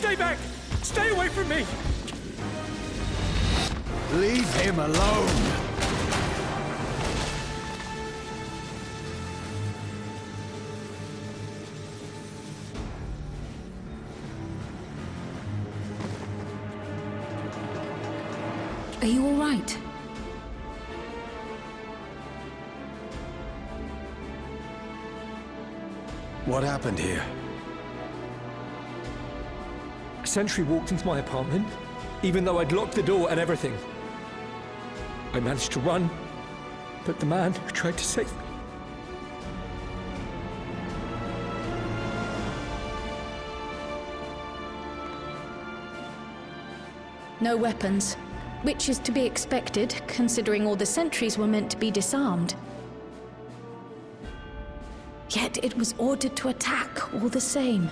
Stay back! Stay away from me! Leave him alone! Are you all right? What happened here? A sentry walked into my apartment, even though I'd locked the door and everything. I managed to run, but the man who tried to save me... No weapons, which is to be expected, considering all the sentries were meant to be disarmed. Yet it was ordered to attack all the same,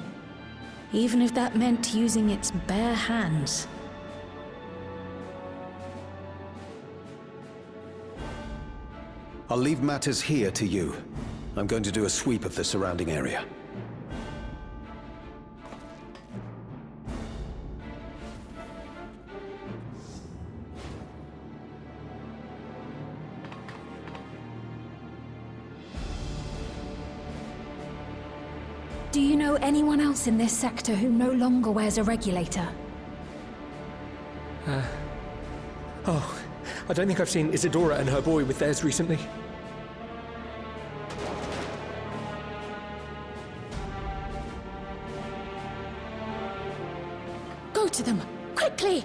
even if that meant using its bare hands. I'll leave matters here to you. I'm going to do a sweep of the surrounding area. Do you know anyone else in this sector who no longer wears a regulator? Oh, I don't think I've seen Isadora and her boy with theirs recently. Go to them, quickly!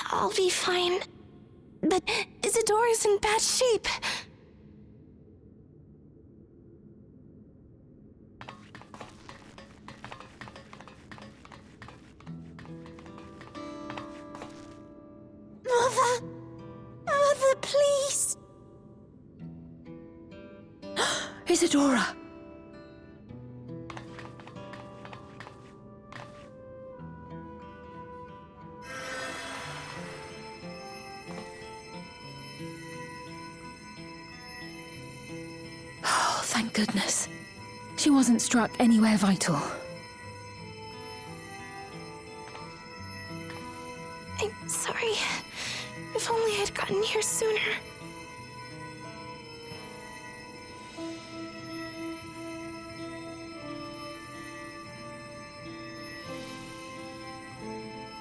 I'll be fine. But Isadora's in bad shape. Mother! Mother, please! Isadora! Thank goodness. She wasn't struck anywhere vital. I'm sorry. If only I'd gotten here sooner.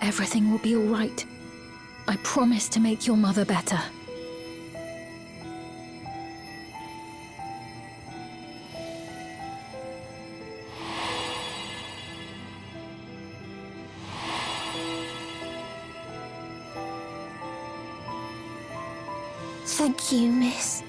Everything will be all right. I promise to make your mother better. Thank you, miss.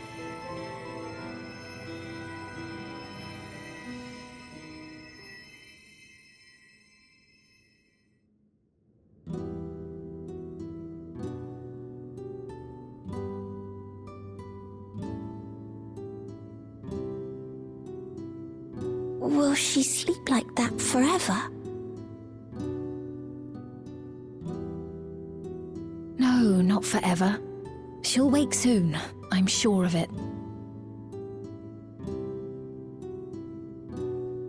Will she sleep like that forever? No, not forever. She'll wake soon, I'm sure of it.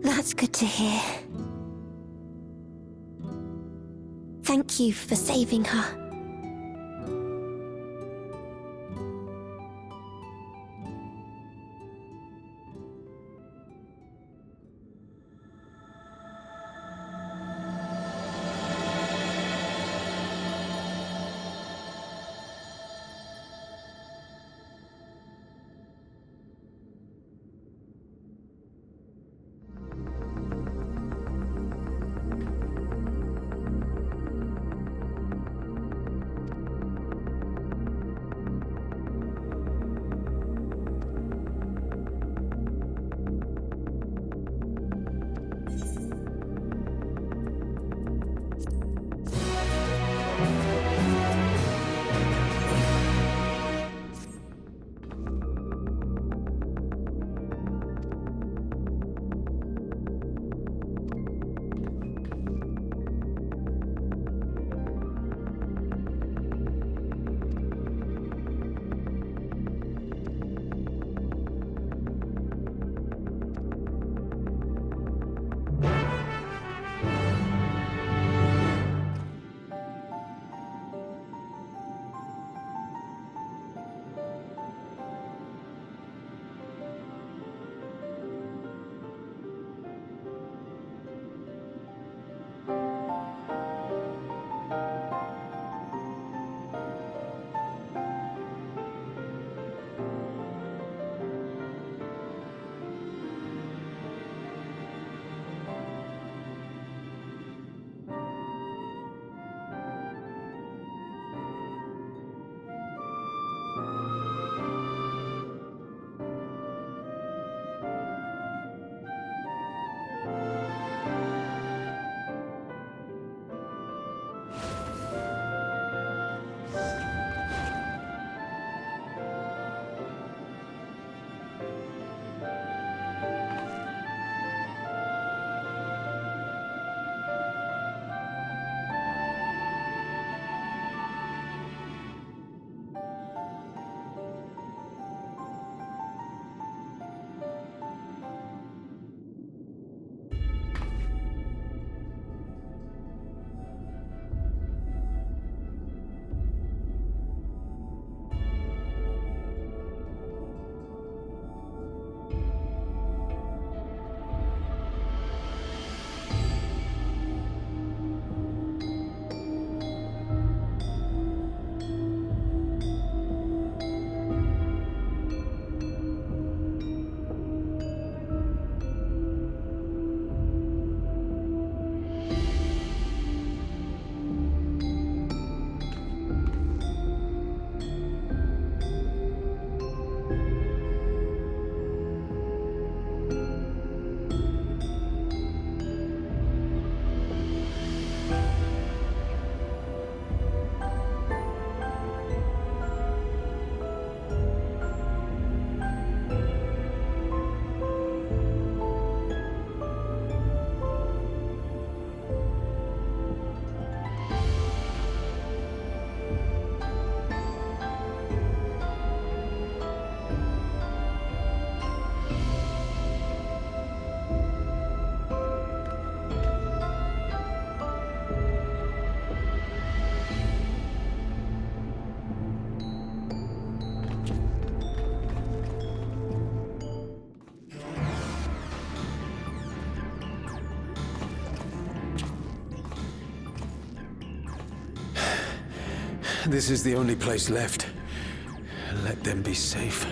That's good to hear. Thank you for saving her. This is the only place left. Let them be safe.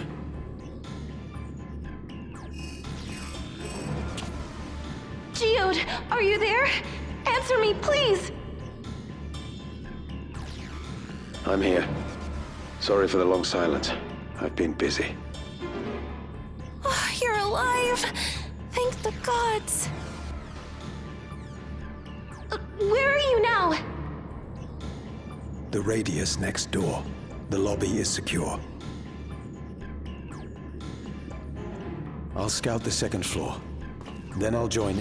Geode, are you there? Answer me, please! I'm here. Sorry for the long silence. I've been busy. Oh, you're alive! Thank the gods! Where are you now? The radius next door. The lobby is secure. I'll scout the second floor. Then I'll join...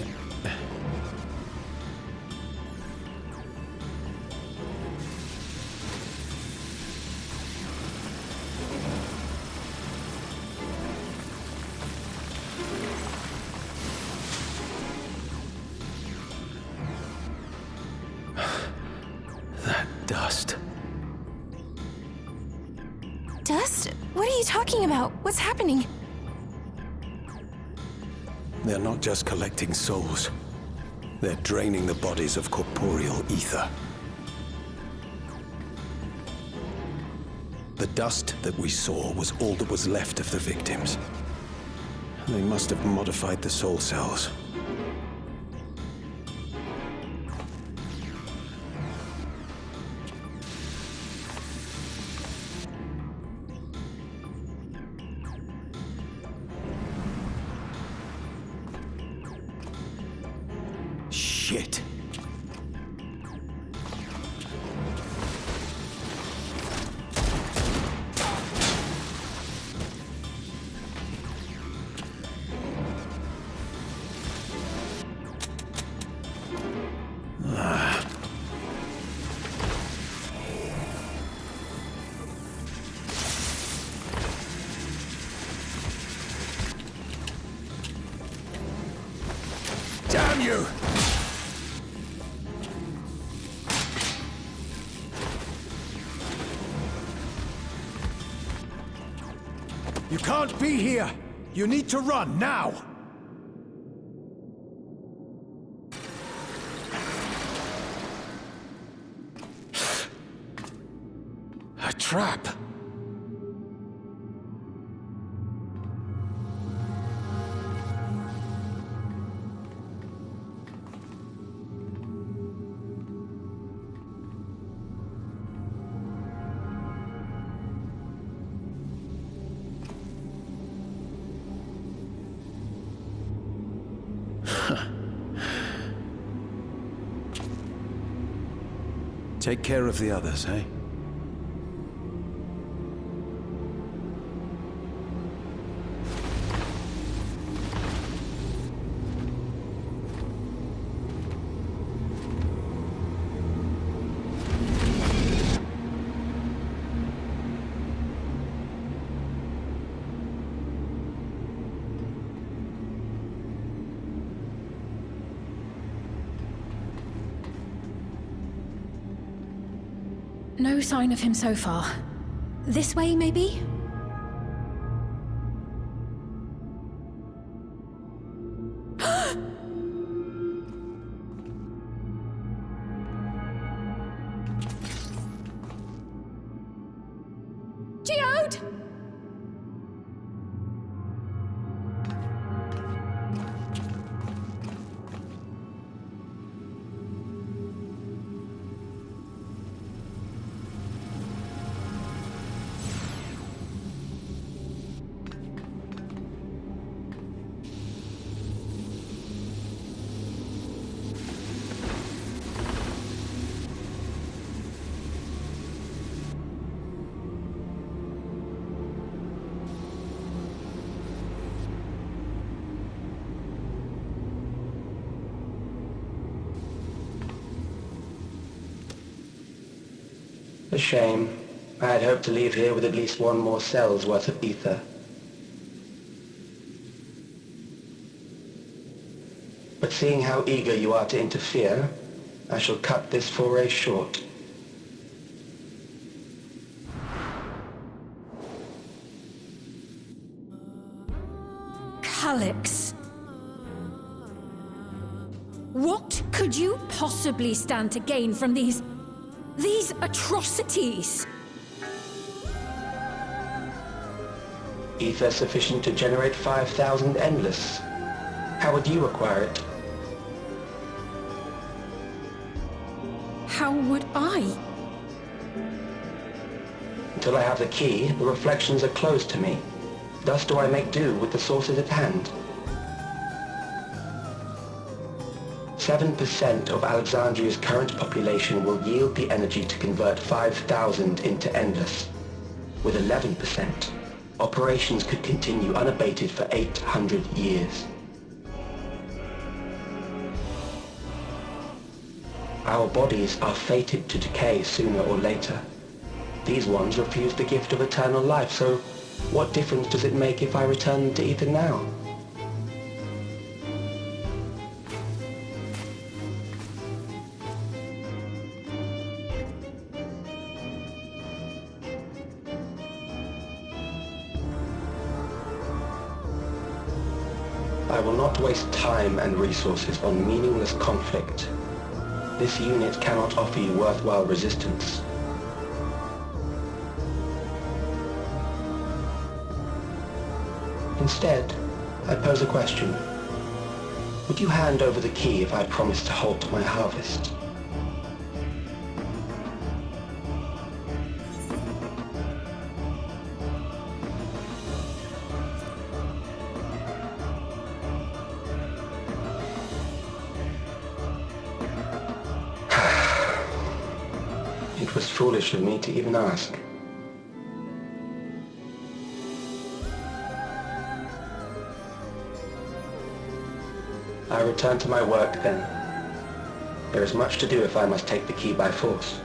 That dust. Dust? What are you talking about? What's happening? They're not just collecting souls. They're draining the bodies of corporeal ether. The dust that we saw was all that was left of the victims. They must have modified the soul cells. Shit. Damn you! You can't be here! You need to run, now! A trap! Take care of the others, eh? No sign of him so far. This way, maybe? Geode! A shame. I had hoped to leave here with at least one more cell's worth of ether. But seeing how eager you are to interfere, I shall cut this foray short. Calyx. What could you possibly stand to gain from these atrocities? Ether sufficient to generate 5,000 endless. How would you acquire it? How would I? Until I have the key, the reflections are closed to me. Thus do I make do with the sources at hand. 7% of Alexandria's current population will yield the energy to convert 5,000 into endless. With 11%, operations could continue unabated for 800 years. Our bodies are fated to decay sooner or later. These ones refuse the gift of eternal life, so what difference does it make if I return them to Ether now? I will not waste time and resources on meaningless conflict. This unit cannot offer you worthwhile resistance. Instead, I pose a question. Would you hand over the key if I promise to halt my harvest? It was foolish of me to even ask. I return to my work then. There is much to do if I must take the key by force.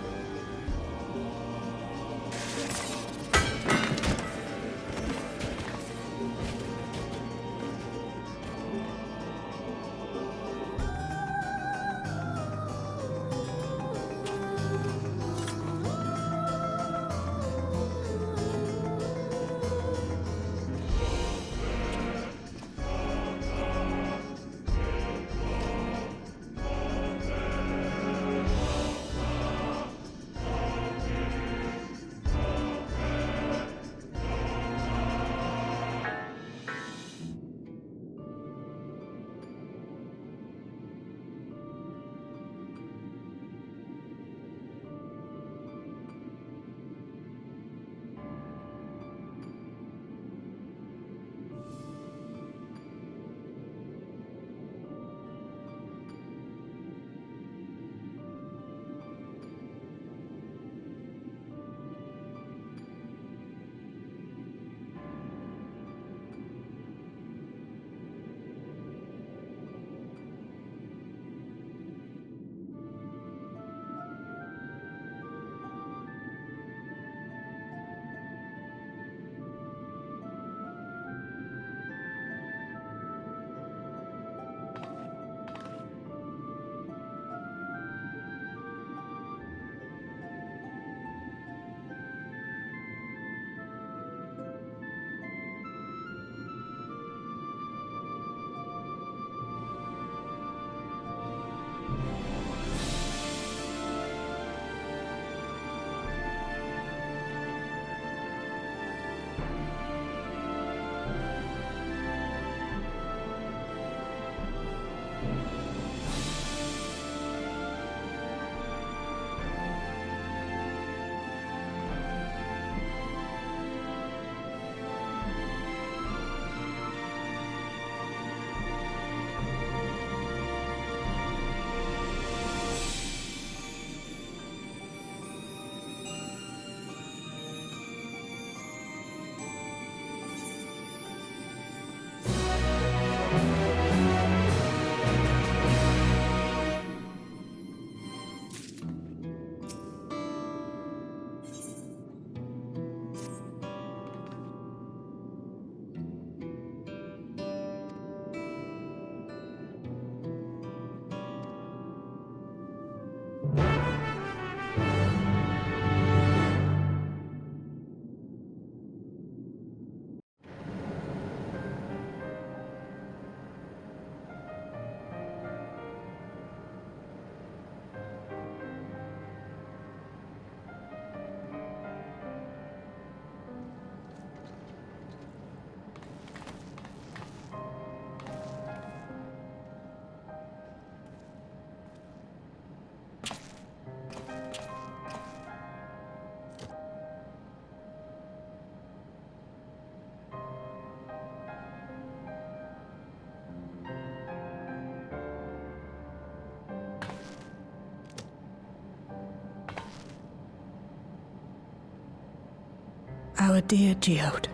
our dear Geode.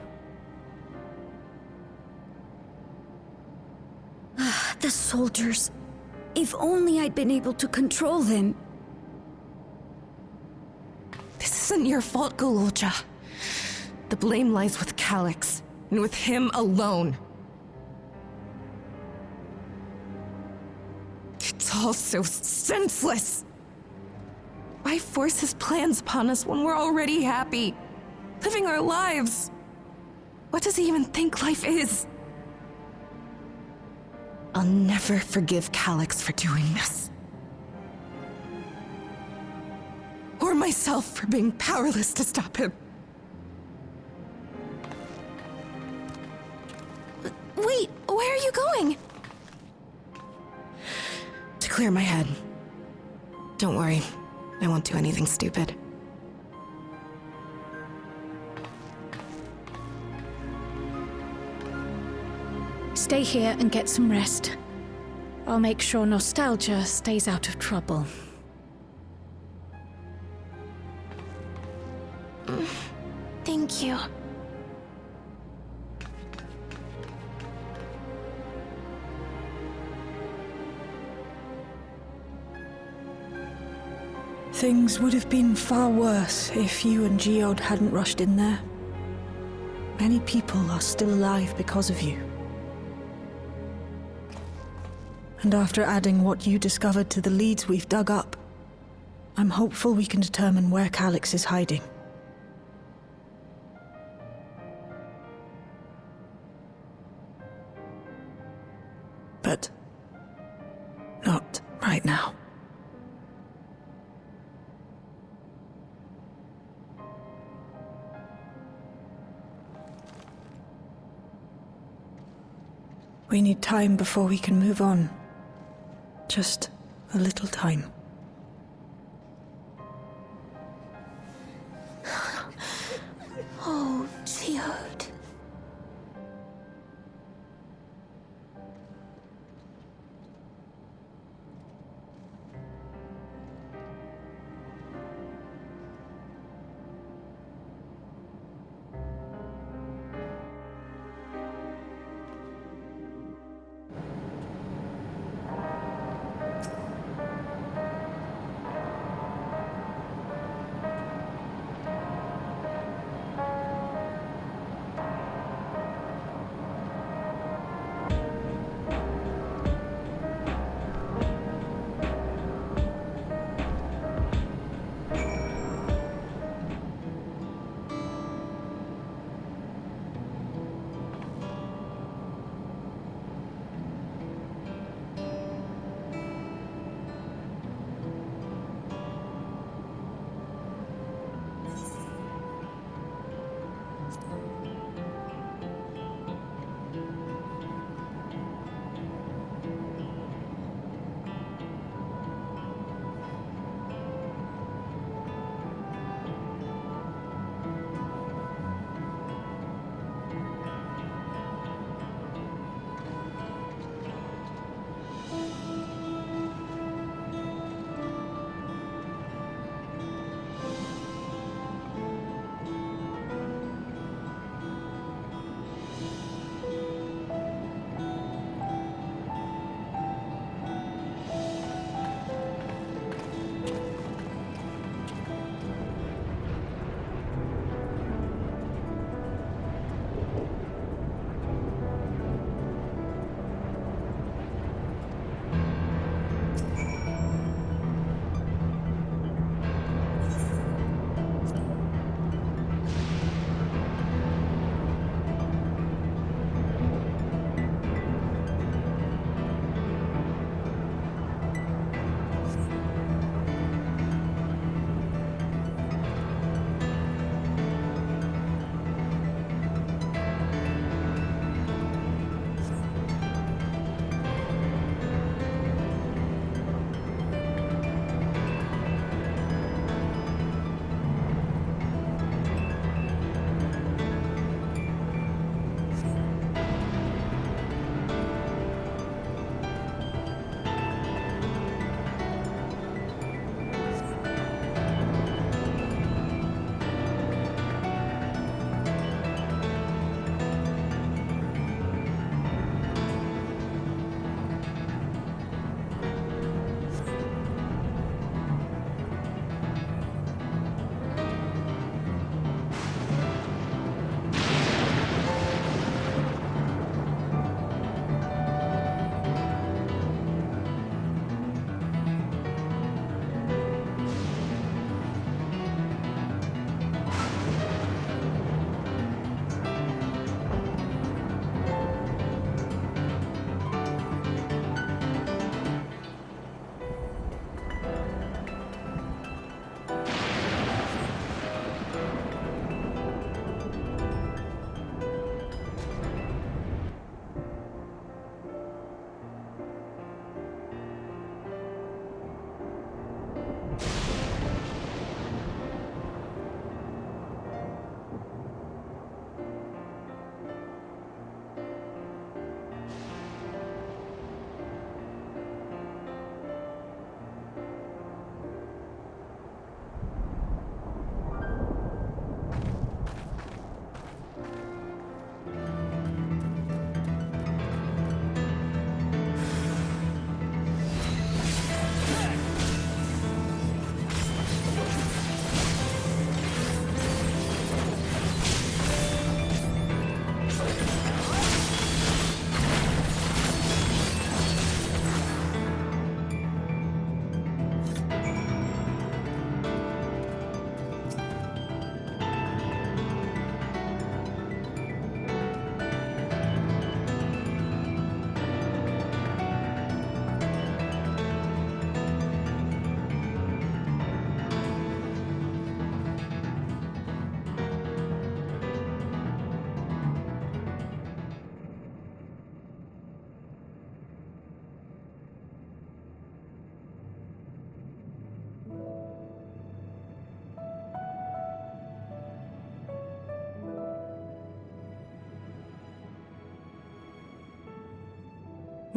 The soldiers. If only I'd been able to control them. This isn't your fault, Gololja. The blame lies with Calyx, and with him alone. It's all so senseless. Why force his plans upon us when we're already happy, living our lives? What does he even think life is? I'll never forgive Calyx for doing this. Or myself for being powerless to stop him. Wait, where are you going? To clear my head. Don't worry, I won't do anything stupid. Stay here and get some rest. I'll make sure Nostalgia stays out of trouble. Thank you. Things would have been far worse if you and Geode hadn't rushed in there. Many people are still alive because of you. And after adding what you discovered to the leads we've dug up, I'm hopeful we can determine where Calyx is hiding. But not right now. We need time before we can move on. Just a little time. Oh, Geode.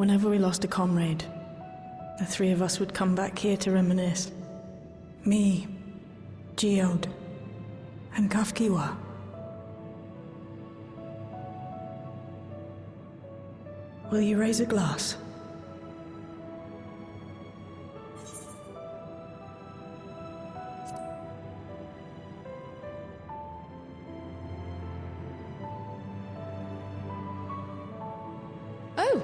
Whenever we lost a comrade, the three of us would come back here to reminisce. Me, Geode, and Kafkiwa. Will you raise a glass? Oh!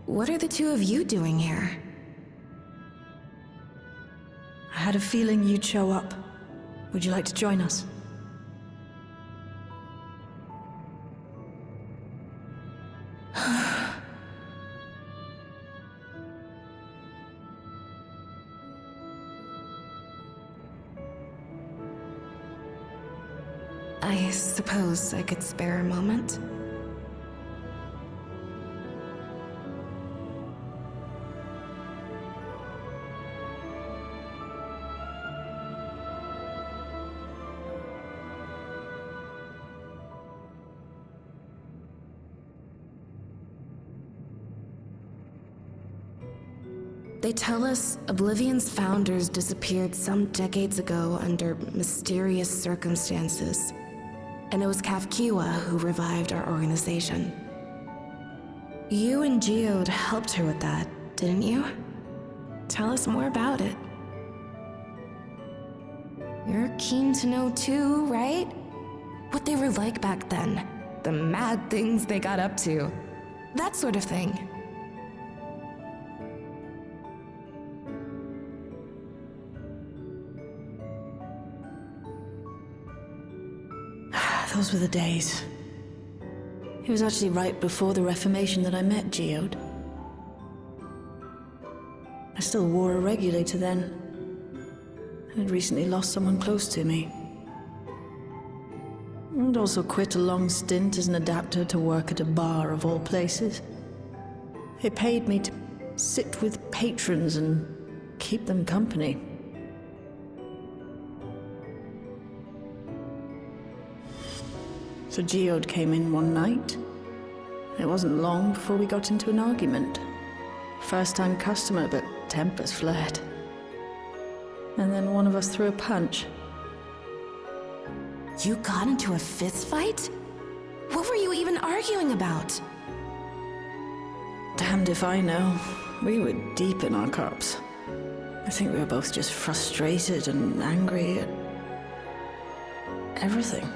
What are the two of you doing here? I had a feeling you'd show up. Would you like to join us? I suppose I could spare a moment. They tell us Oblivion's founders disappeared some decades ago under mysterious circumstances. And it was Kafkiwa who revived our organization. You and Geode helped her with that, didn't you? Tell us more about it. You're keen to know too, right? What they were like back then. The mad things they got up to. That sort of thing. Those were the days. It was actually right before the Reformation that I met Geode. I still wore a regulator then. I had recently lost someone close to me. I'd also quit a long stint as an adapter to work at a bar of all places. It paid me to sit with patrons and keep them company. So Geode came in one night. It wasn't long before we got into an argument. First-time customer, but tempers flared. And then one of us threw a punch. You got into a fist fight? What were you even arguing about? Damned if I know. We were deep in our cups. I think we were both just frustrated and angry at everything.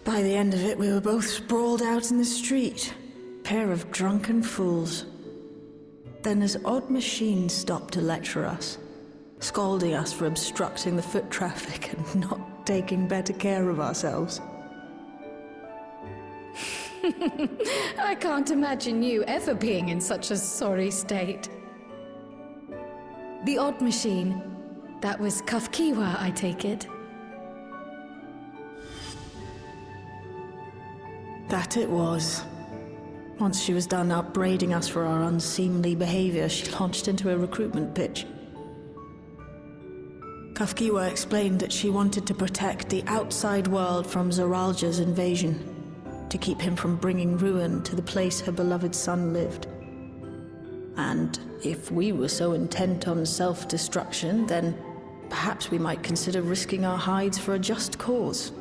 By the end of it, we were both sprawled out in the street. Pair of drunken fools. Then this odd machine stopped to lecture us, scolding us for obstructing the foot traffic and not taking better care of ourselves. I can't imagine you ever being in such a sorry state. The odd machine. That was Kafkiwa, I take it. That it was. Once she was done upbraiding us for our unseemly behavior, she launched into a recruitment pitch. Kafkiwa explained that she wanted to protect the outside world from Zoralja's invasion, to keep him from bringing ruin to the place her beloved son lived. And if we were so intent on self-destruction, then perhaps we might consider risking our hides for a just cause.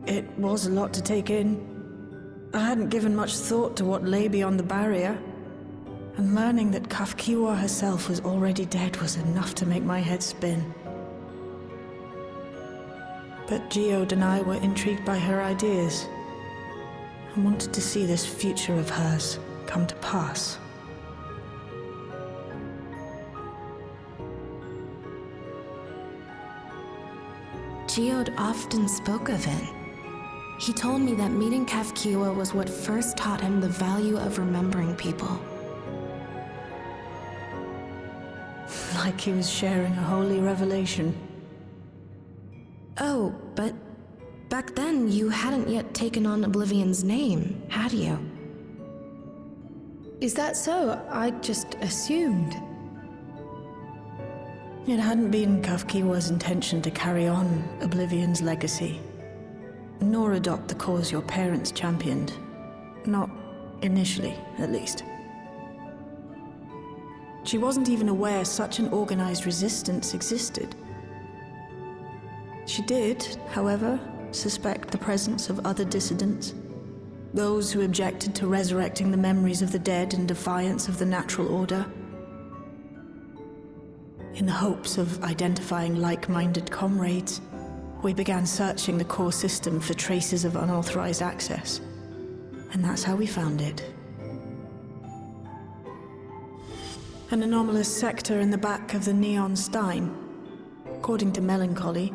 It was a lot to take in. I hadn't given much thought to what lay beyond the barrier, and learning that Kafkiwa herself was already dead was enough to make my head spin. But Geode and I were intrigued by her ideas, and wanted to see this future of hers come to pass. Geode often spoke of it. He told me that meeting Kafkiwa was what first taught him the value of remembering people. Like he was sharing a holy revelation. Oh, but back then you hadn't yet taken on Oblivion's name, had you? Is that so? I just assumed. It hadn't been Kafkiwa's intention to carry on Oblivion's legacy, nor adopt the cause your parents championed. Not initially, at least. She wasn't even aware such an organized resistance existed. She did, however, suspect the presence of other dissidents, those who objected to resurrecting the memories of the dead in defiance of the natural order. In the hopes of identifying like-minded comrades, we began searching the core system for traces of unauthorized access. And that's how we found it. An anomalous sector in the back of the Neon Stein. According to Melancholy,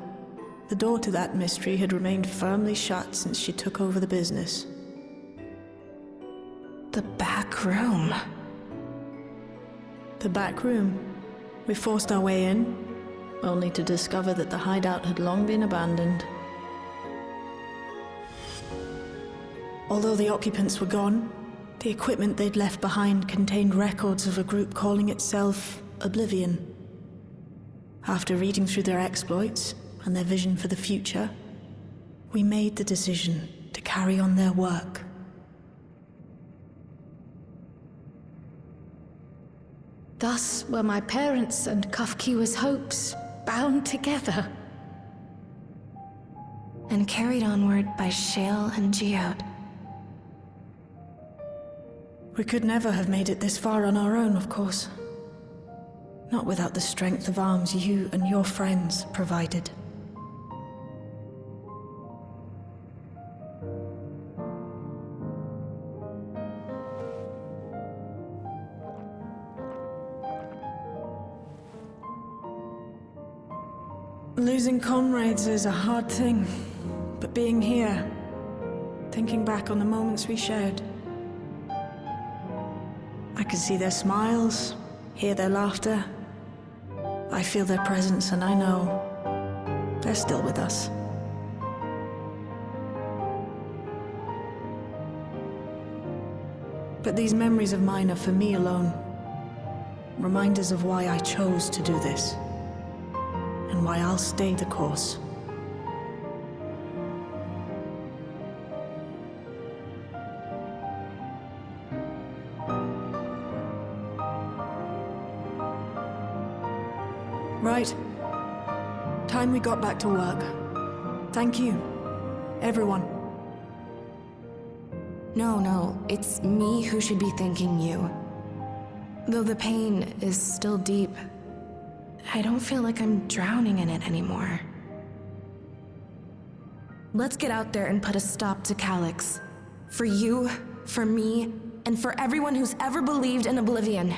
the door to that mystery had remained firmly shut since she took over the business. The back room. The back room. We forced our way in, only to discover that the hideout had long been abandoned. Although the occupants were gone, the equipment they'd left behind contained records of a group calling itself Oblivion. After reading through their exploits and their vision for the future, we made the decision to carry on their work. Thus were my parents' and Kafkiwa's hopes bound together. And carried onward by Shale and Geode. We could never have made it this far on our own, of course. Not without the strength of arms you and your friends provided. Losing comrades is a hard thing, but being here, thinking back on the moments we shared, I can see their smiles, hear their laughter. I feel their presence, and I know they're still with us. But these memories of mine are for me alone. Reminders of why I chose to do this. And why I'll stay the course. Right. Time we got back to work. Thank you, everyone. No, it's me who should be thanking you. Though the pain is still deep, I don't feel like I'm drowning in it anymore. Let's get out there and put a stop to Calyx. For you, for me, and for everyone who's ever believed in Oblivion.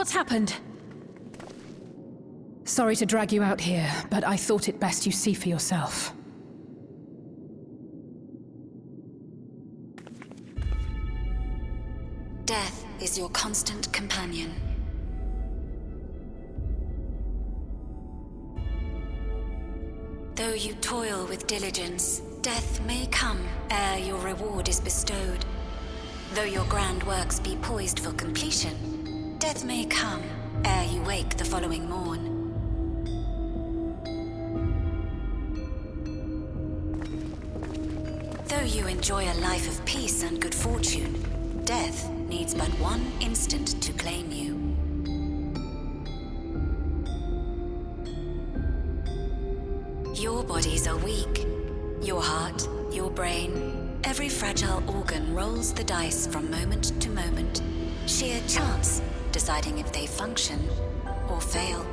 What's happened? Sorry to drag you out here, but I thought it best you see for yourself. Death is your constant companion. Though you toil with diligence, death may come ere your reward is bestowed. Though your grand works be poised for completion, death may come ere you wake the following morn. Though you enjoy a life of peace and good fortune, death needs but one instant to claim you. Your bodies are weak. Your heart, your brain, every fragile organ rolls the dice from moment to moment. Sheer chance deciding if they function or fail.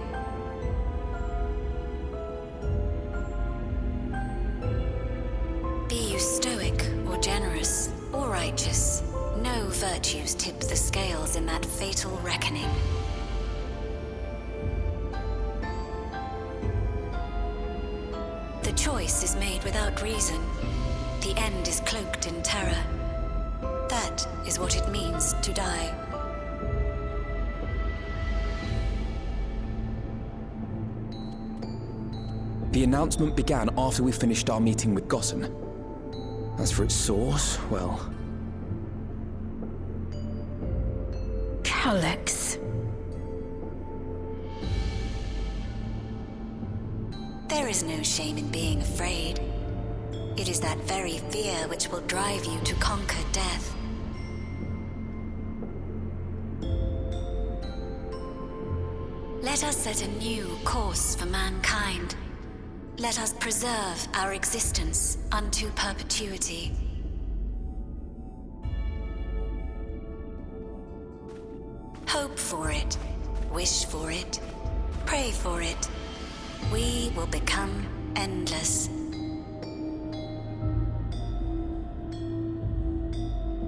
Be you stoic or generous or righteous, no virtues tip the scales in that fatal reckoning. The choice is made without reason. The end is cloaked in terror. That is what it means to die. The announcement began after we finished our meeting with Gossen. As for its source, well... Calyx. There is no shame in being afraid. It is that very fear which will drive you to conquer death. Let us set a new course for mankind. Let us preserve our existence unto perpetuity. Hope for it, wish for it, pray for it. We will become endless.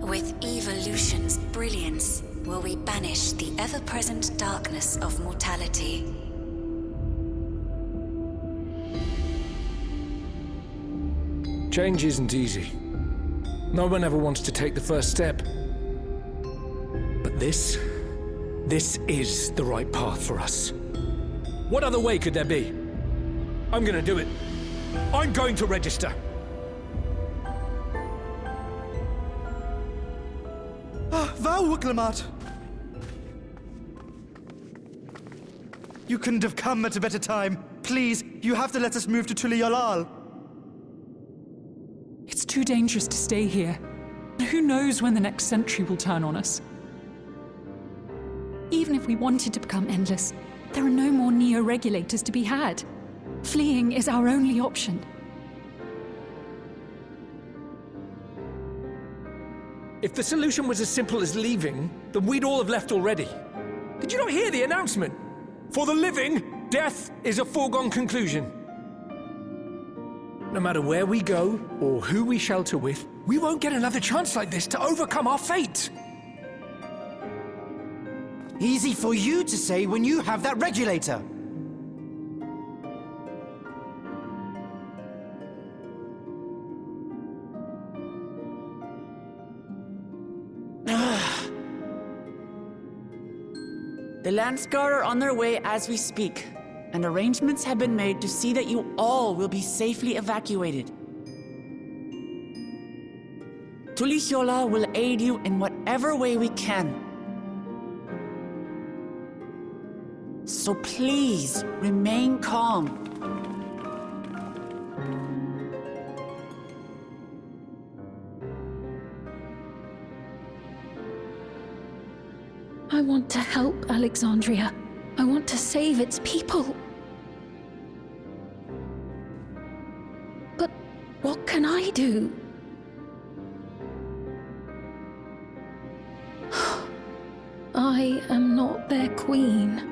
With evolution's brilliance, will we banish the ever-present darkness of mortality. Change isn't easy. No one ever wants to take the first step. But this is the right path for us. What other way could there be? I'm gonna do it. I'm going to register. Vauklamat! You couldn't have come at a better time. Please, you have to let us move to Tuliolal. It's too dangerous to stay here. Who knows when the next century will turn on us? Even if we wanted to become endless, there are no more neo-regulators to be had. Fleeing is our only option. If the solution was as simple as leaving, then we'd all have left already. Did you not hear the announcement? For the living, death is a foregone conclusion. No matter where we go, or who we shelter with, we won't get another chance like this to overcome our fate. Easy for you to say when you have that regulator. The Landsguard are on their way as we speak, and arrangements have been made to see that you all will be safely evacuated. Tulichola will aid you in whatever way we can. So please, remain calm. I want to help Alexandria. I want to save its people. But what can I do? I am not their queen.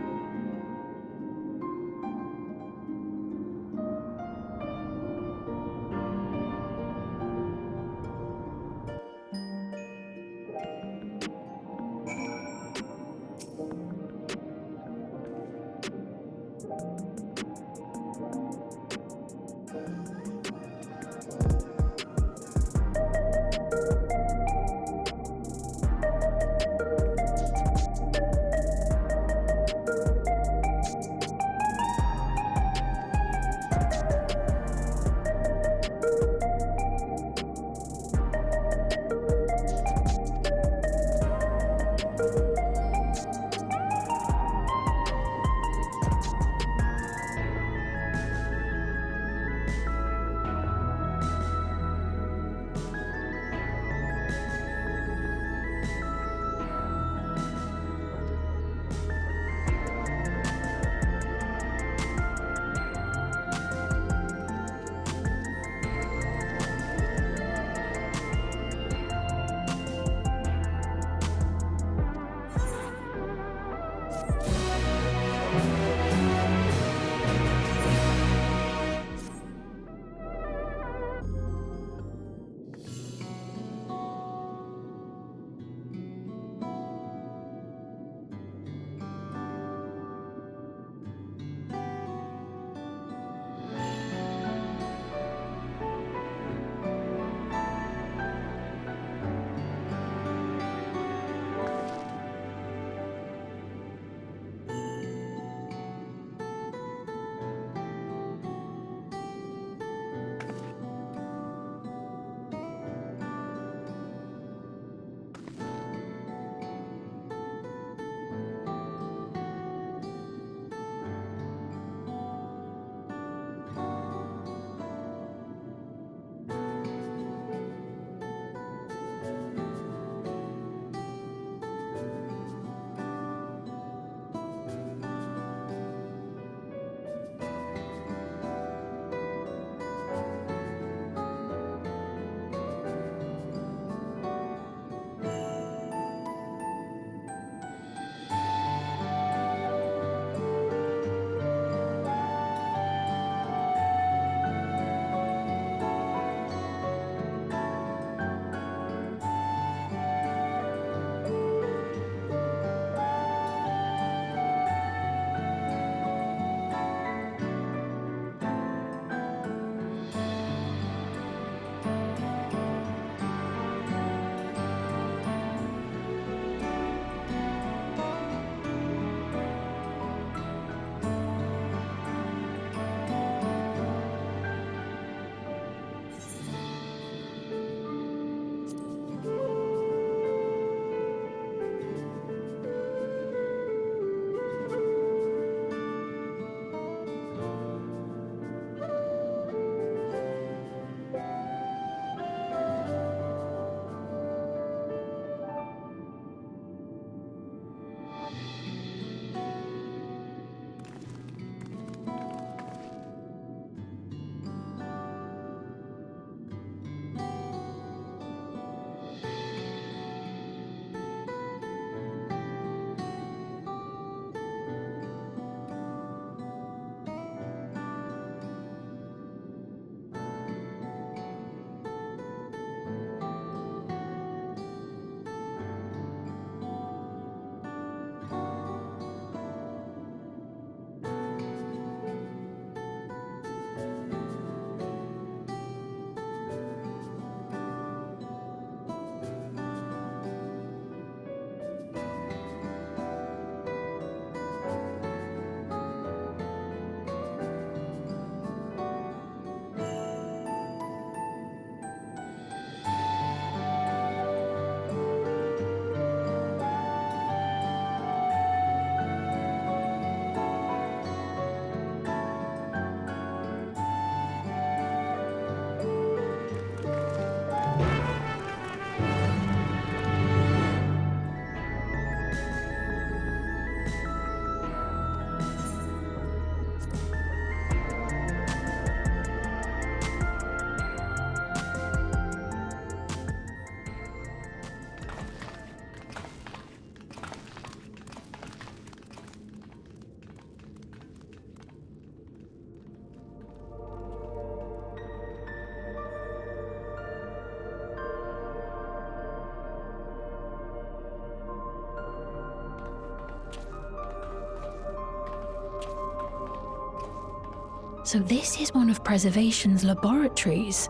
So this is one of Preservation's laboratories.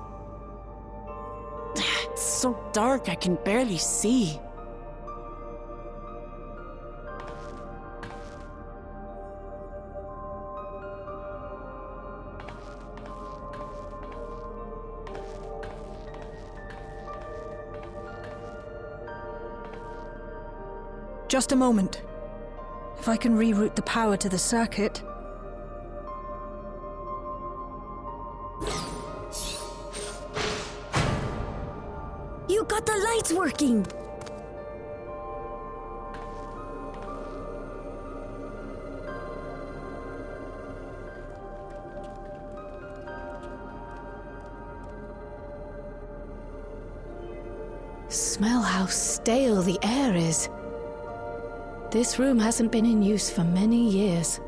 It's so dark I can barely see. Just a moment. If I can reroute the power to the circuit... You got the lights working! Smell how stale the air is. This room hasn't been in use for many years.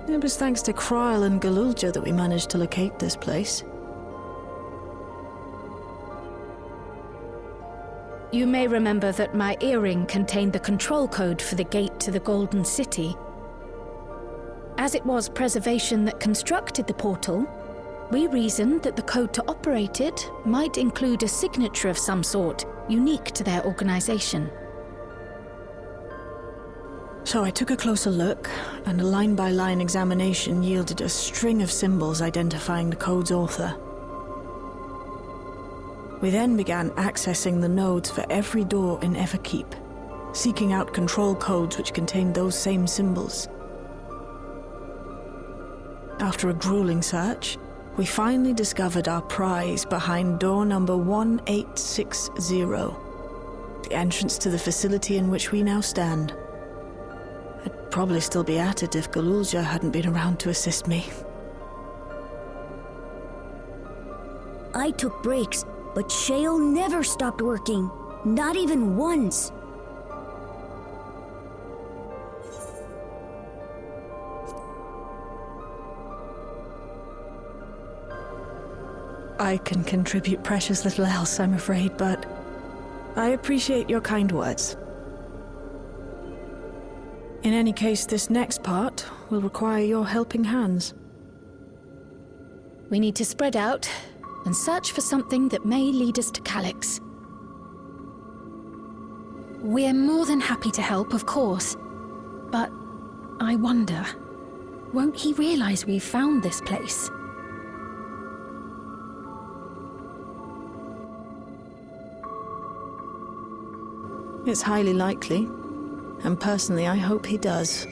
It was thanks to Kryl and Galulja that we managed to locate this place. You may remember that my earring contained the control code for the gate to the Golden City. As it was Preservation that constructed the portal, we reasoned that the code to operate it might include a signature of some sort, unique to their organization. So I took a closer look, and a line-by-line examination yielded a string of symbols identifying the code's author. We then began accessing the nodes for every door in Everkeep, seeking out control codes which contained those same symbols. After a grueling search, we finally discovered our prize behind door number 1860, the entrance to the facility in which we now stand. I'd probably still be at it if Galulja hadn't been around to assist me. I took breaks, but Shale never stopped working. Not even once. I can contribute precious little else, I'm afraid, but I appreciate your kind words. In any case, this next part will require your helping hands. We need to spread out and search for something that may lead us to Calyx. We're more than happy to help, of course, but I wonder, won't he realize we've found this place? It's highly likely, and personally I hope he does.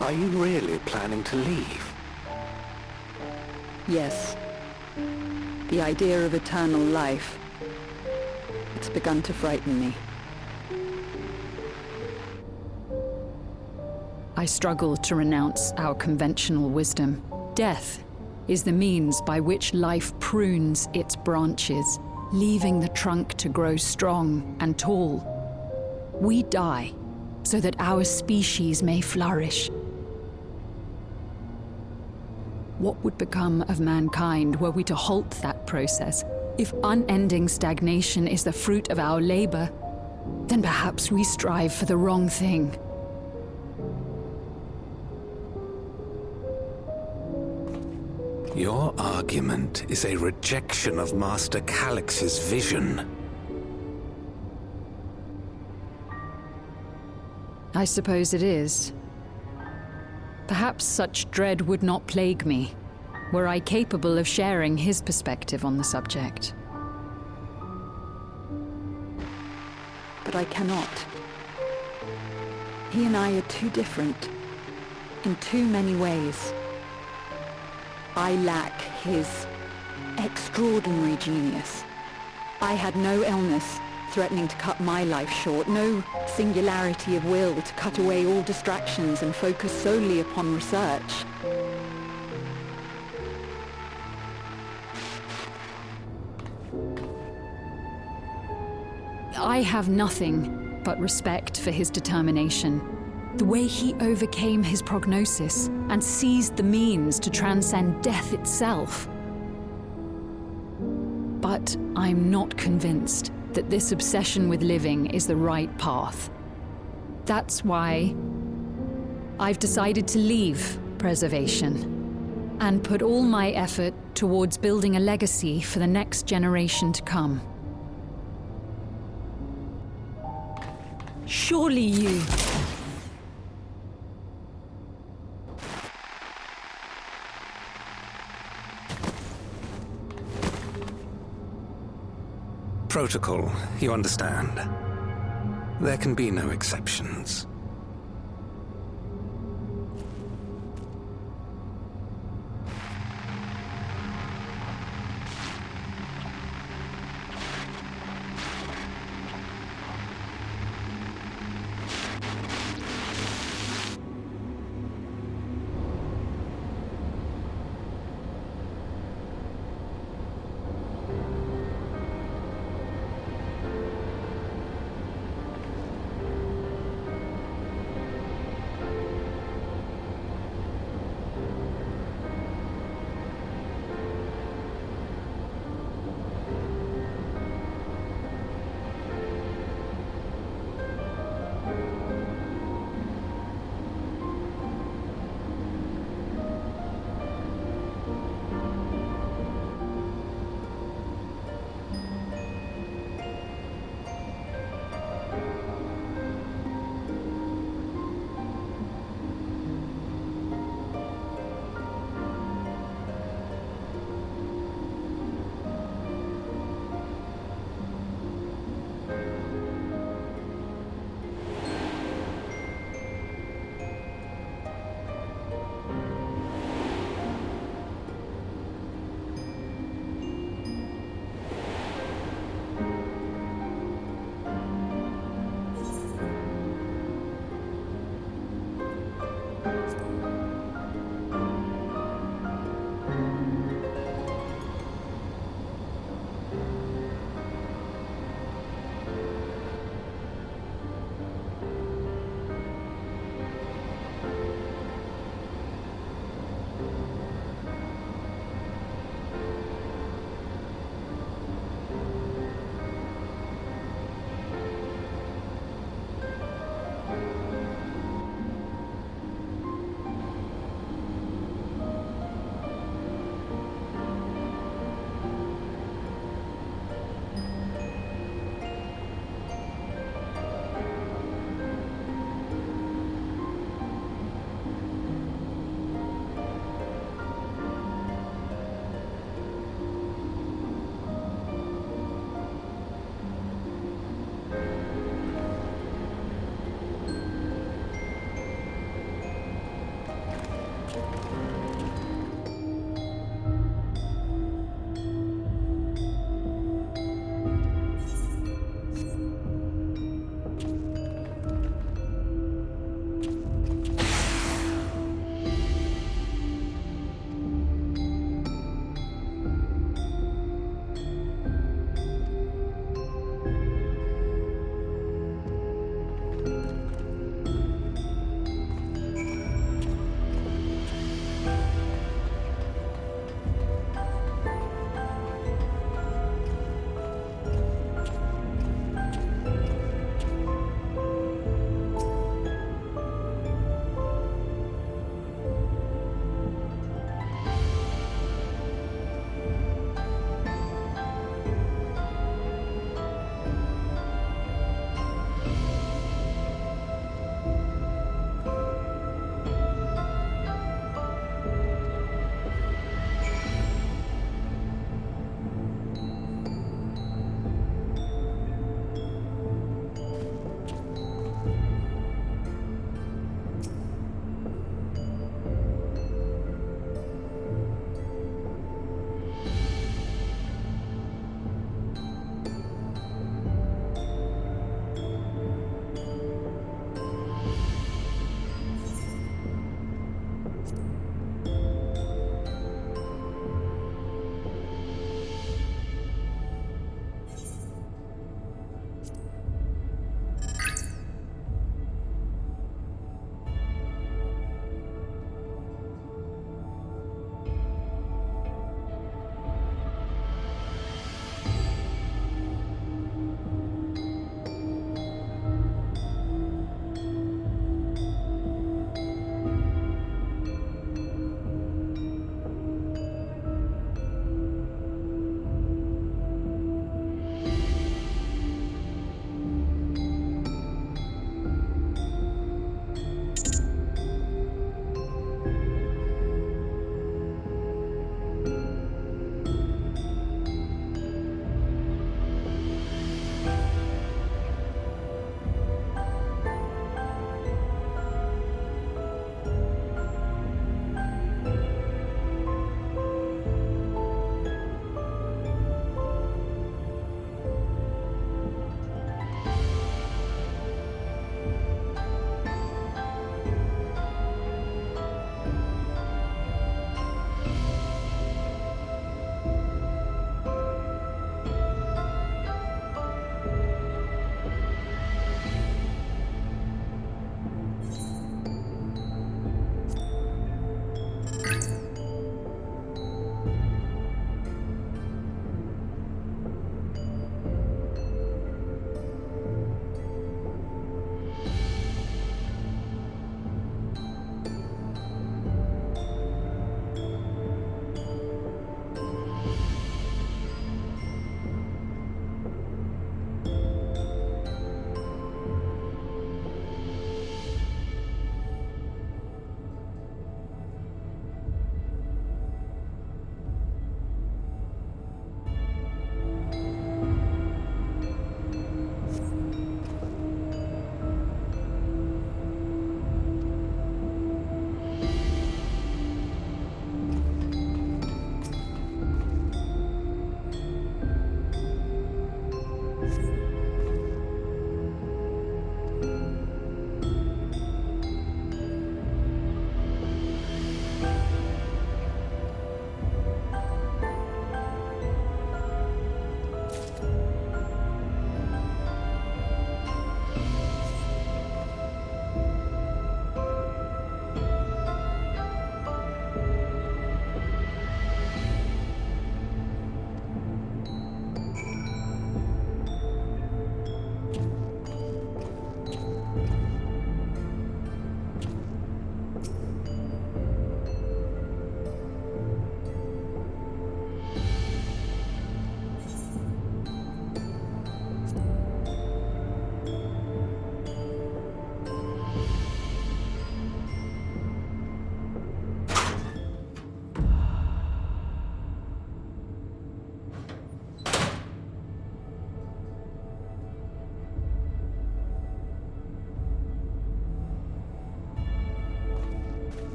Are you really planning to leave? Yes. The idea of eternal life. It's begun to frighten me. I struggle to renounce our conventional wisdom. Death is the means by which life prunes its branches, leaving the trunk to grow strong and tall. We die so that our species may flourish. What would become of mankind were we to halt that process? If unending stagnation is the fruit of our labor, then perhaps we strive for the wrong thing. Your argument is a rejection of Master Calyx's vision. I suppose it is. Perhaps such dread would not plague me, were I capable of sharing his perspective on the subject. But I cannot. He and I are too different, in too many ways. I lack his extraordinary genius. I had no illness threatening to cut my life short, no singularity of will to cut away all distractions and focus solely upon research. I have nothing but respect for his determination. The way he overcame his prognosis and seized the means to transcend death itself. But I'm not convinced that this obsession with living is the right path. That's why I've decided to leave preservation and put all my effort towards building a legacy for the next generation to come. Surely you... Protocol, you understand. There can be no exceptions.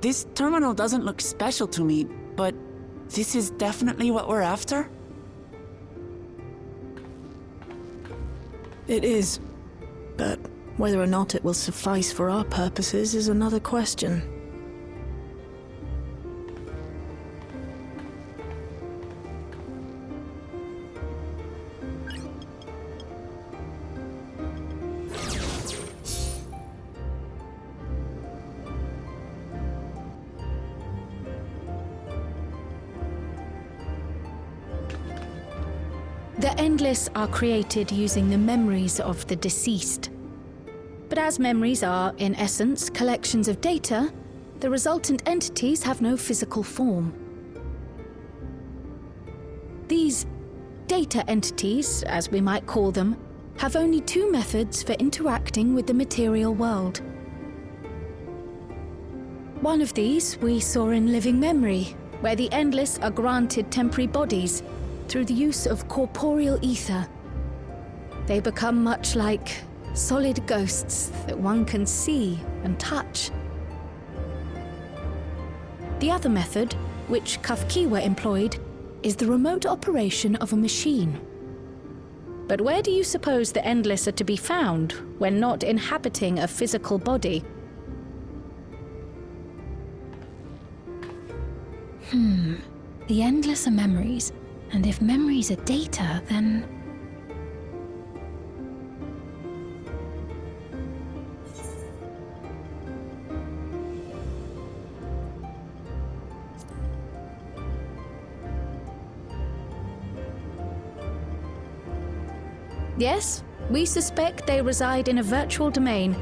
This terminal doesn't look special to me, but this is definitely what we're after? It is. But whether or not it will suffice for our purposes is another question. The Endless are created using the memories of the deceased. But as memories are, in essence, collections of data, the resultant entities have no physical form. These data entities, as we might call them, have only two methods for interacting with the material world. One of these we saw in living memory, where the Endless are granted temporary bodies through the use of corporeal ether. They become much like solid ghosts that one can see and touch. The other method, which Kafkiwa employed, is the remote operation of a machine. But where do you suppose the Endless are to be found when not inhabiting a physical body? The Endless are memories, and if memories are data, then... Yes, we suspect they reside in a virtual domain,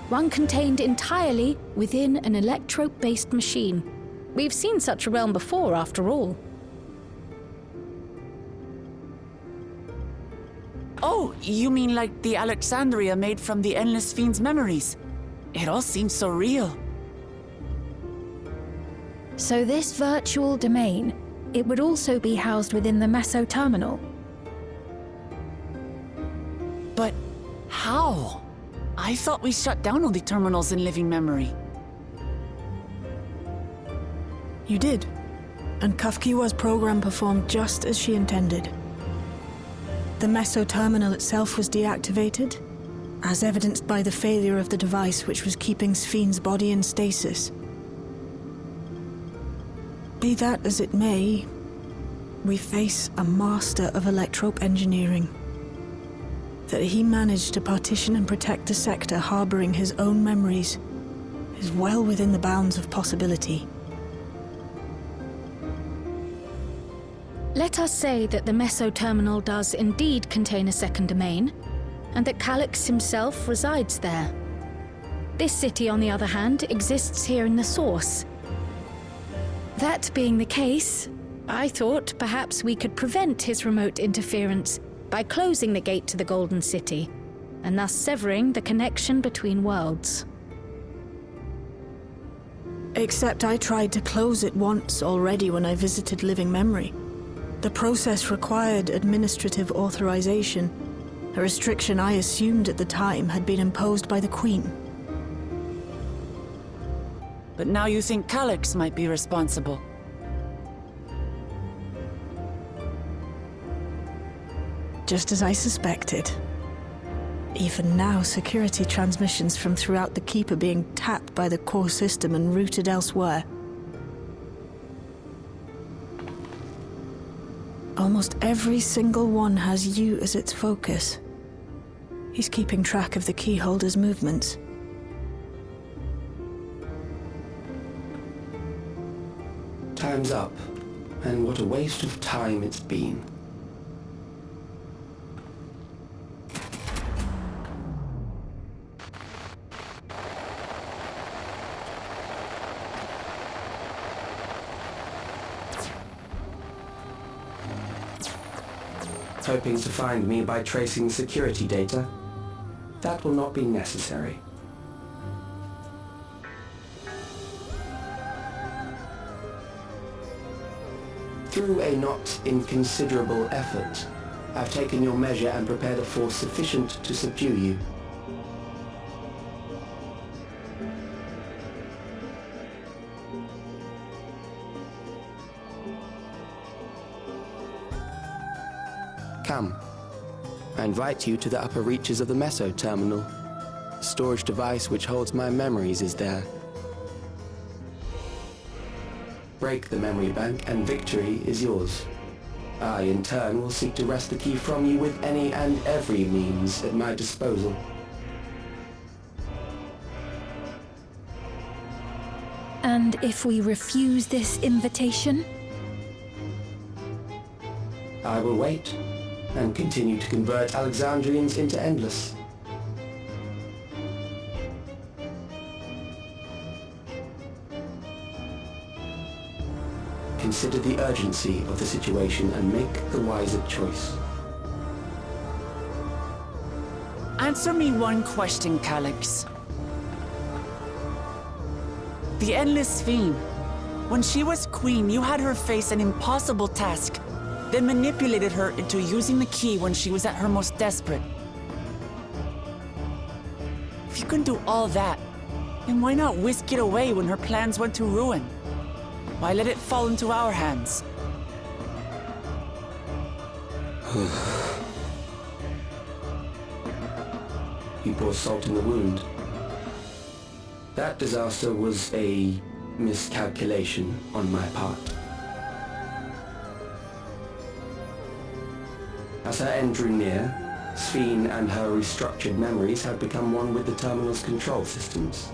one contained entirely within an electrope-based machine. We've seen such a realm before, after all. Oh, you mean like the Alexandria made from the Endless Fiend's memories? It all seems so real. So this virtual domain, it would also be housed within the Meso Terminal? But how? I thought we shut down all the terminals in living memory. You did. And Kafkiwa's program performed just as she intended. The Meso Terminal itself was deactivated, as evidenced by the failure of the device which was keeping Sphne's body in stasis. Be that as it may, we face a master of electrope engineering. That he managed to partition and protect the sector harboring his own memories is well within the bounds of possibility. Let us say that the Meso Terminal does indeed contain a second domain, and that Calyx himself resides there. This city, on the other hand, exists here in the source. That being the case, I thought perhaps we could prevent his remote interference by closing the gate to the Golden City, and thus severing the connection between worlds. Except I tried to close it once already when I visited living memory. The process required administrative authorization, a restriction I assumed at the time had been imposed by the Queen. But now you think Calyx might be responsible. Just as I suspected. Even now, security transmissions from throughout the Keep are being tapped by the core system and routed elsewhere. Almost every single one has you as its focus. He's keeping track of the keyholder's movements. Time's up, and what a waste of time it's been. Hoping to find me by tracing security data? That will not be necessary. Through a not inconsiderable effort, I've taken your measure and prepared a force sufficient to subdue you. Come. I invite you to the upper reaches of the Meso Terminal. The storage device which holds my memories is there. Break the memory bank and victory is yours. I, in turn, will seek to wrest the key from you with any and every means at my disposal. And if we refuse this invitation? I will wait and continue to convert Alexandrians into Endless. Consider the urgency of the situation and make the wiser choice. Answer me one question, Calyx. The Endless Fiend. When she was queen, you had her face an impossible task, then manipulated her into using the key when she was at her most desperate. If you can do all that, then why not whisk it away when her plans went to ruin? Why let it fall into our hands? You pour salt in the wound. That disaster was a miscalculation on my part. As her end drew near, Sphene and her restructured memories had become one with the terminal's control systems.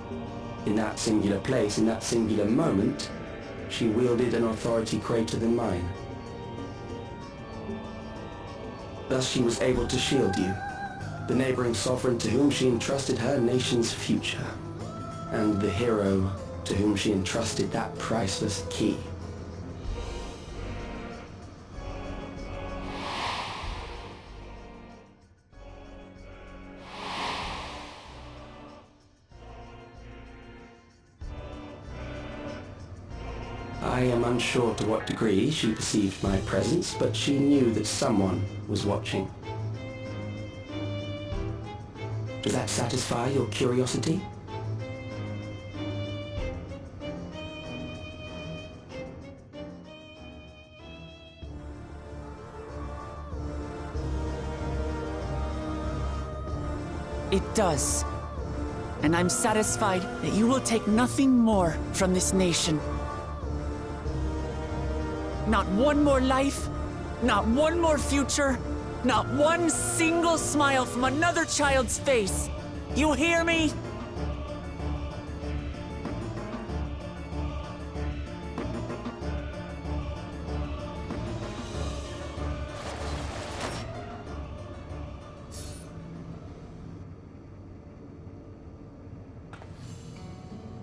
In that singular place, in that singular moment, she wielded an authority greater than mine. Thus she was able to shield you, the neighboring sovereign to whom she entrusted her nation's future, and the hero to whom she entrusted that priceless key. I am unsure to what degree she perceived my presence, but she knew that someone was watching. Does that satisfy your curiosity? It does. And I'm satisfied that you will take nothing more from this nation. Not one more life, not one more future, not one single smile from another child's face. You hear me?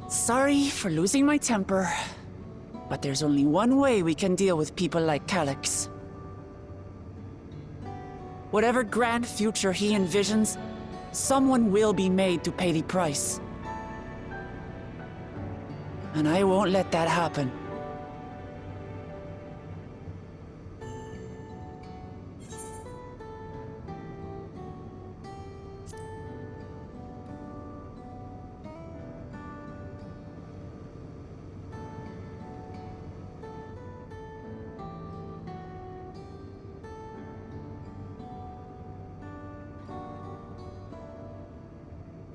Sorry for losing my temper. But there's only one way we can deal with people like Calyx. Whatever grand future he envisions, someone will be made to pay the price. And I won't let that happen.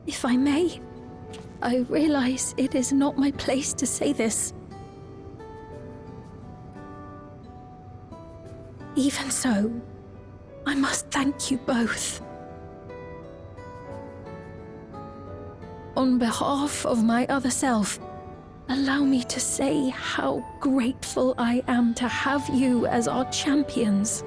If I may, I realize it is not my place to say this. Even so, I must thank you both. On behalf of my other self, allow me to say how grateful I am to have you as our champions.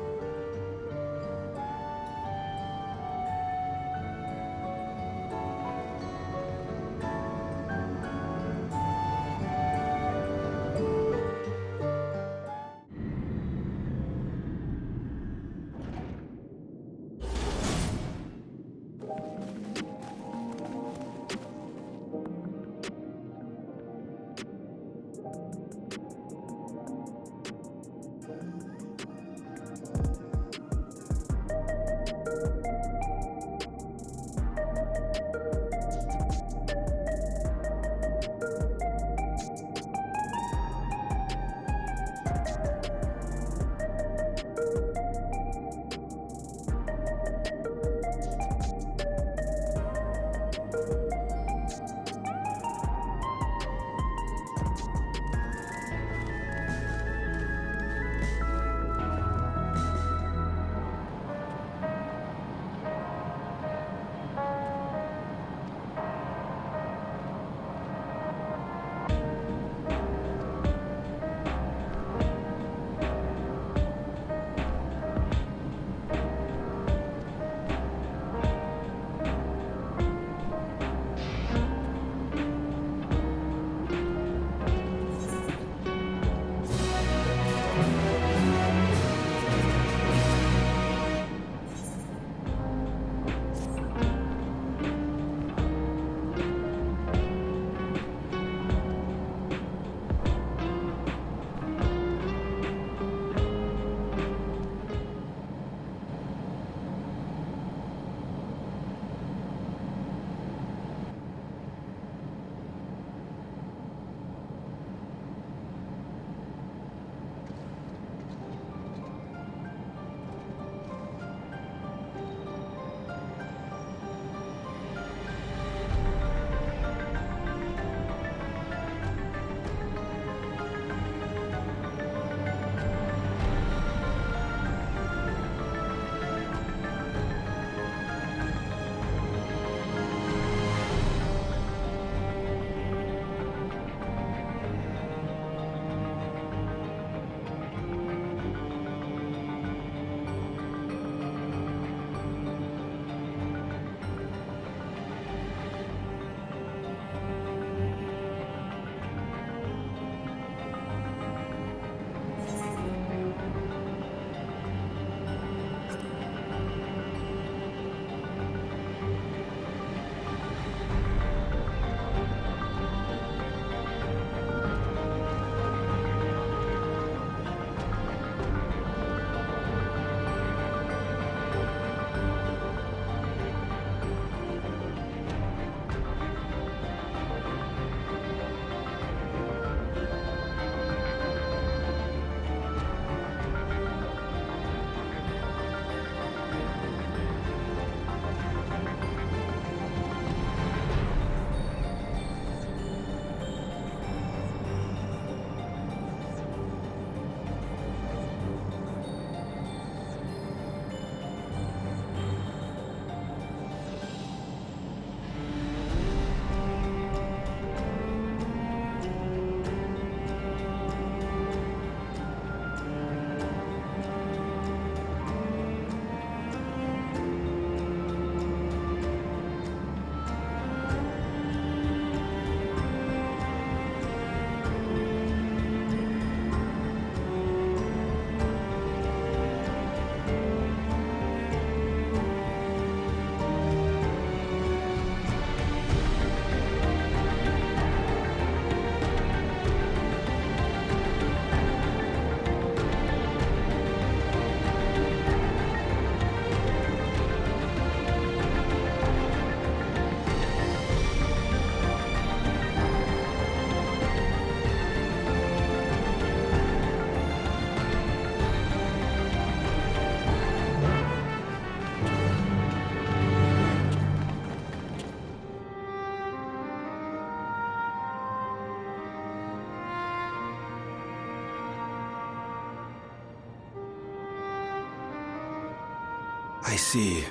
I see.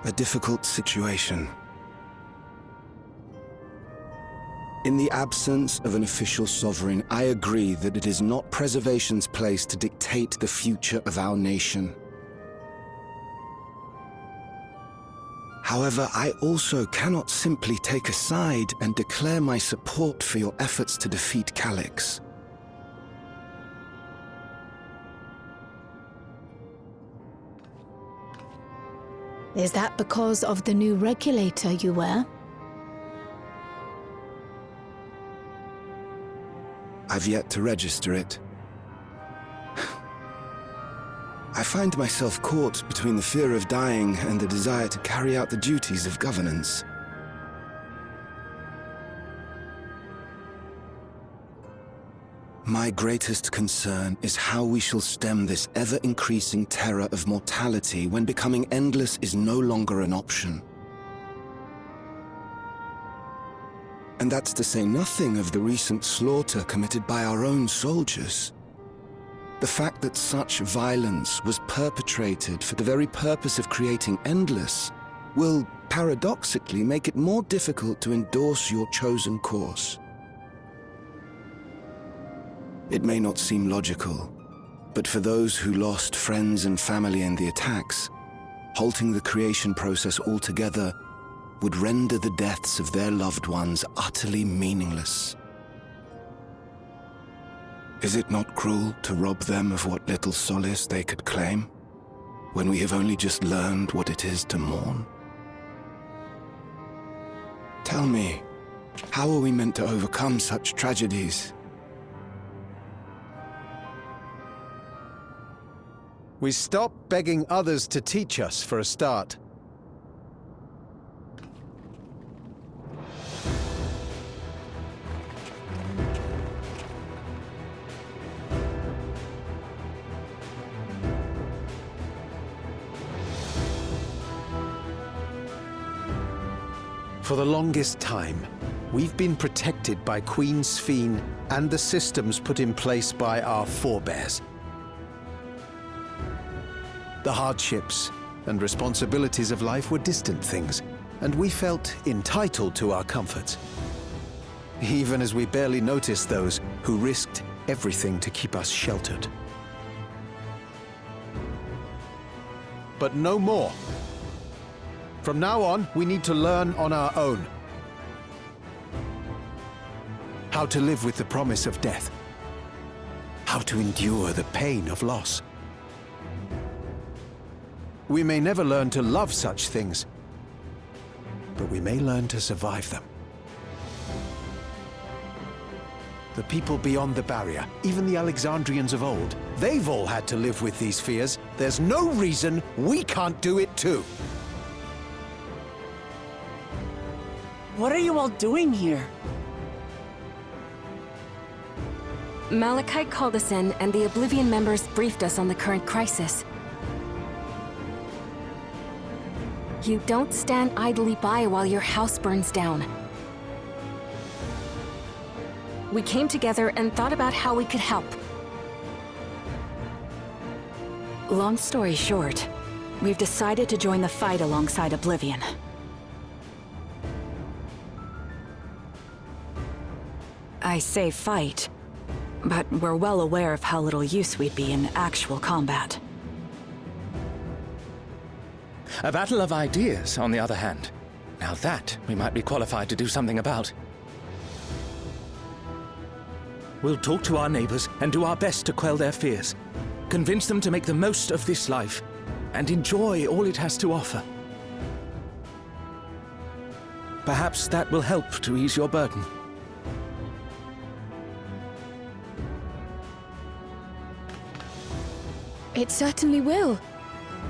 A difficult situation. In the absence of an official sovereign, I agree that it is not Preservation's place to dictate the future of our nation. However, I also cannot simply take a side and declare my support for your efforts to defeat Calyx. Is that because of the new regulator you wear? I've yet to register it. I find myself caught between the fear of dying and the desire to carry out the duties of governance. My greatest concern is how we shall stem this ever-increasing terror of mortality when becoming endless is no longer an option. And that's to say nothing of the recent slaughter committed by our own soldiers. The fact that such violence was perpetrated for the very purpose of creating endless will, paradoxically, make it more difficult to endorse your chosen course. It may not seem logical, but for those who lost friends and family in the attacks, halting the creation process altogether would render the deaths of their loved ones utterly meaningless. Is it not cruel to rob them of what little solace they could claim, when we have only just learned what it is to mourn? Tell me, how are we meant to overcome such tragedies? We stop begging others to teach us for a start. For the longest time, we've been protected by Queen Sphene and the systems put in place by our forebears. The hardships and responsibilities of life were distant things, and we felt entitled to our comforts, even as we barely noticed those who risked everything to keep us sheltered. But no more. From now on, we need to learn on our own. How to live with the promise of death. How to endure the pain of loss. We may never learn to love such things, but we may learn to survive them. The people beyond the barrier, even the Alexandrians of old, they've all had to live with these fears. There's no reason we can't do it too. What are you all doing here? Malachite called us in, and the Oblivion members briefed us on the current crisis. You don't stand idly by while your house burns down. We came together and thought about how we could help. Long story short, we've decided to join the fight alongside Oblivion. I say fight, but we're well aware of how little use we'd be in actual combat. A battle of ideas, on the other hand. Now that we might be qualified to do something about. We'll talk to our neighbors and do our best to quell their fears. Convince them to make the most of this life and enjoy all it has to offer. Perhaps that will help to ease your burden. It certainly will.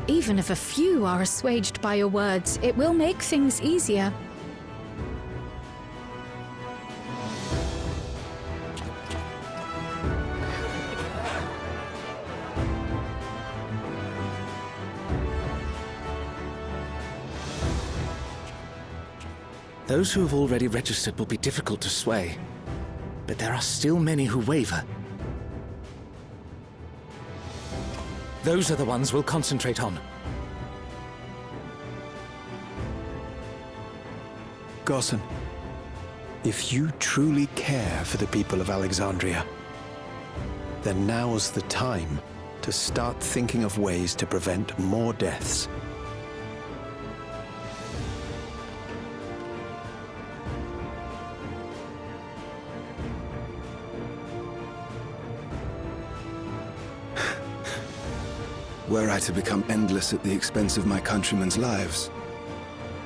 Even if a few are assuaged by your words, it will make things easier. Those who have already registered will be difficult to sway, but there are still many who waver. Those are the ones we'll concentrate on. Gossen, if you truly care for the people of Alexandria, then now's the time to start thinking of ways to prevent more deaths. Were I to become endless at the expense of my countrymen's lives,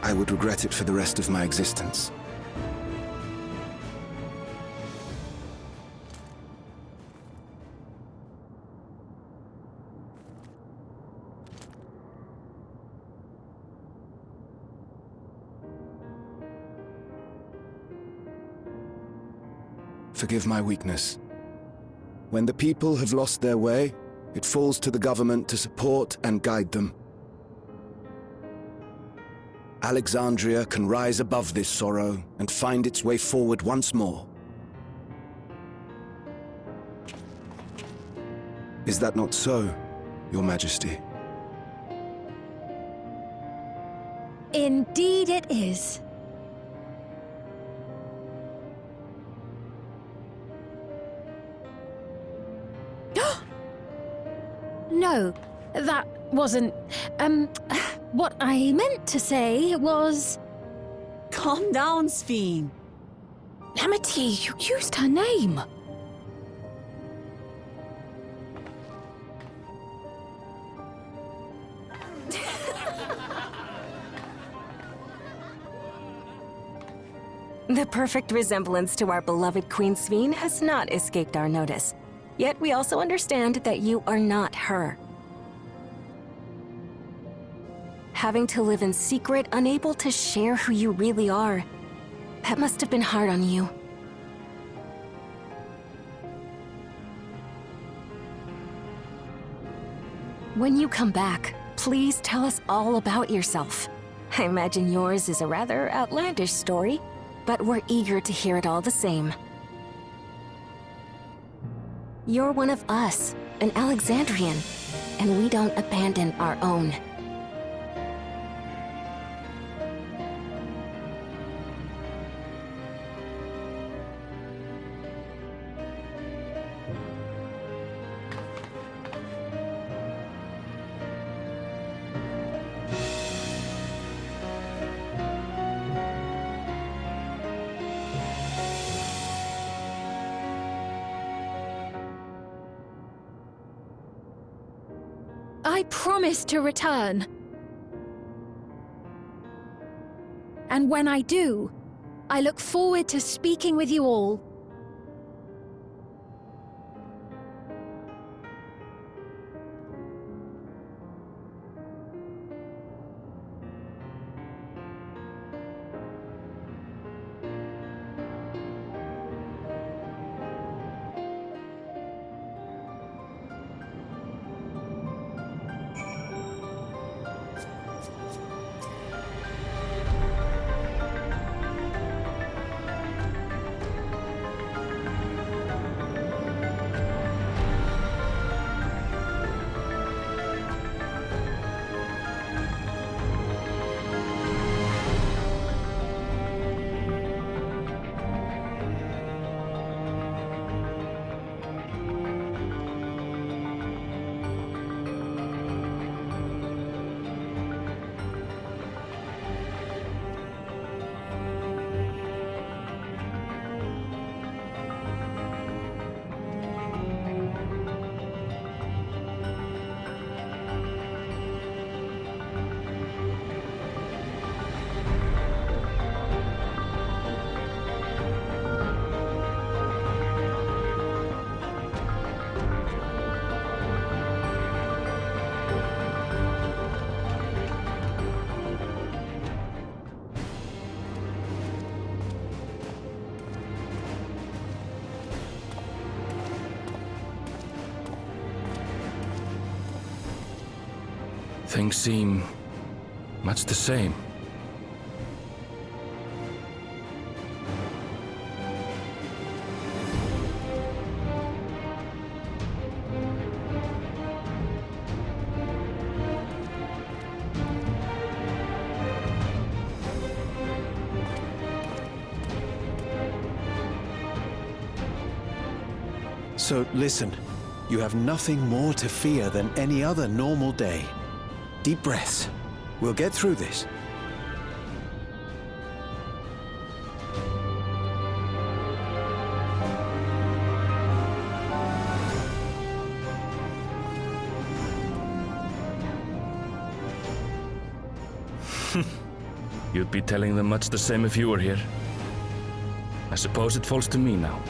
I would regret it for the rest of my existence. Forgive my weakness. When the people have lost their way, it falls to the government to support and guide them. Alexandria can rise above this sorrow and find its way forward once more. Is that not so, Your Majesty? Indeed it is. No, that wasn't... what I meant to say was... Calm down, Sphene. Amity, you used her name. The perfect resemblance to our beloved Queen Sphene has not escaped our notice. Yet we also understand that you are not her. Having to live in secret, unable to share who you really are, that must have been hard on you. When you come back, please tell us all about yourself. I imagine yours is a rather outlandish story, but we're eager to hear it all the same. You're one of us, an Alexandrian, and we don't abandon our own. I promise to return. And when I do, I look forward to speaking with you all. Things seem much the same. So listen, you have nothing more to fear than any other normal day. Deep breaths. We'll get through this. You'd be telling them much the same if you were here. I suppose it falls to me now.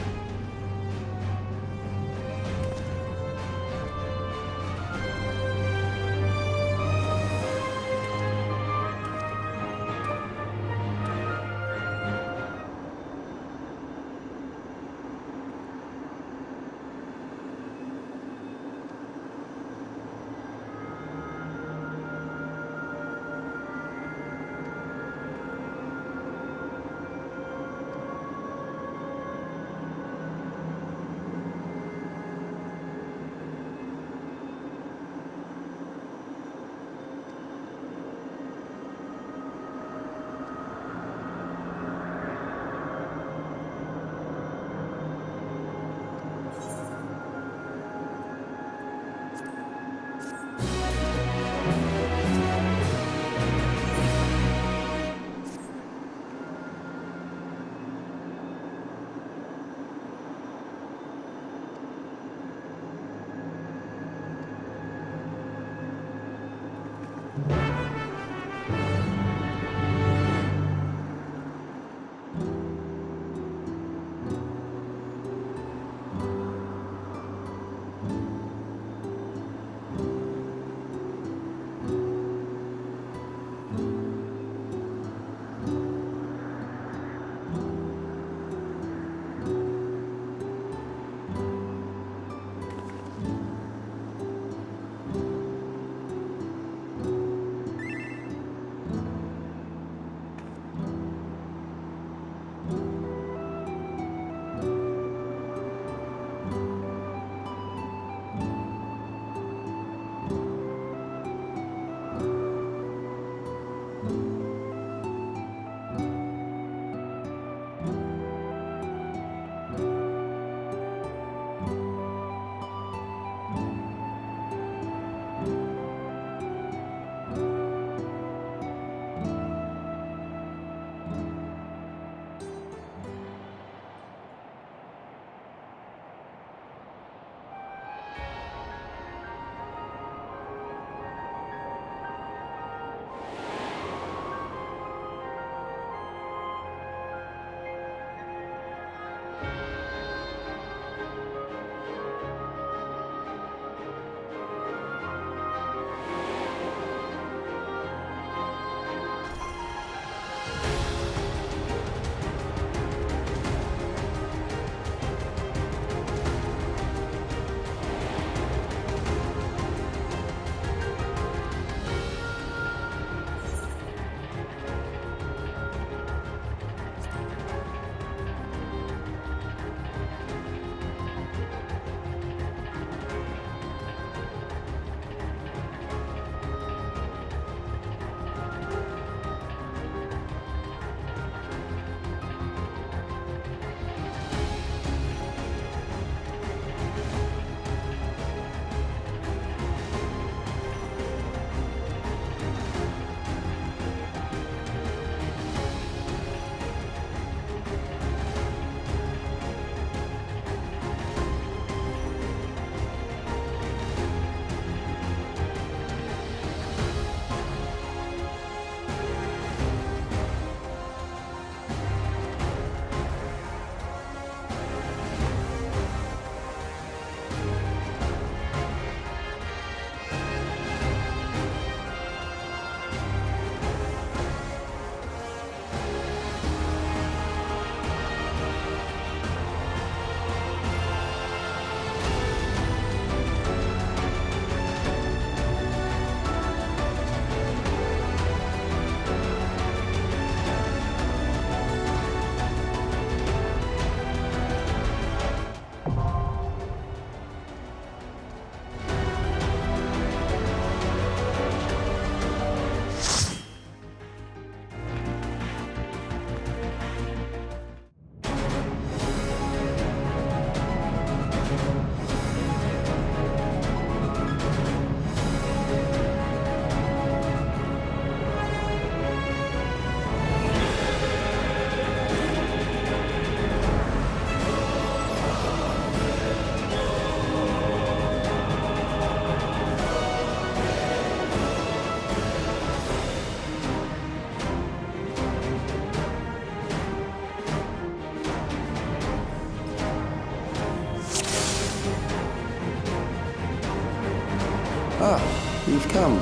Come,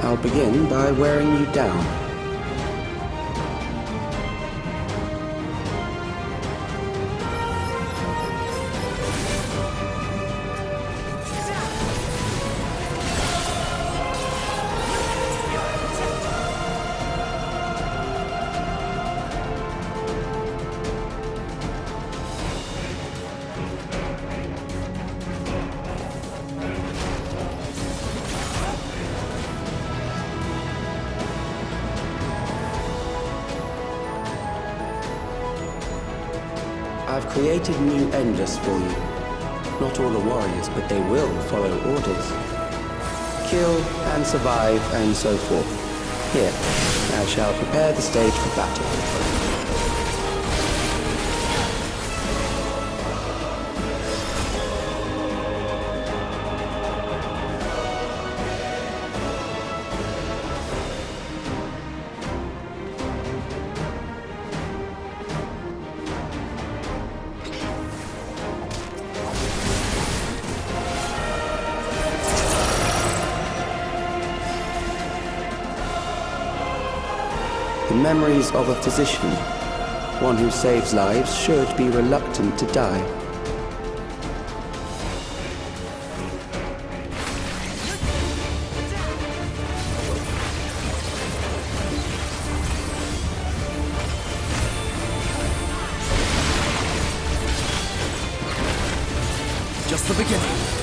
I'll begin by wearing you down. I've created new Endless for you. Not all are warriors, but they will follow orders. Kill and survive and so forth. Here, I shall prepare the stage for battle. The memories of a physician. One who saves lives should be reluctant to die. Just the beginning.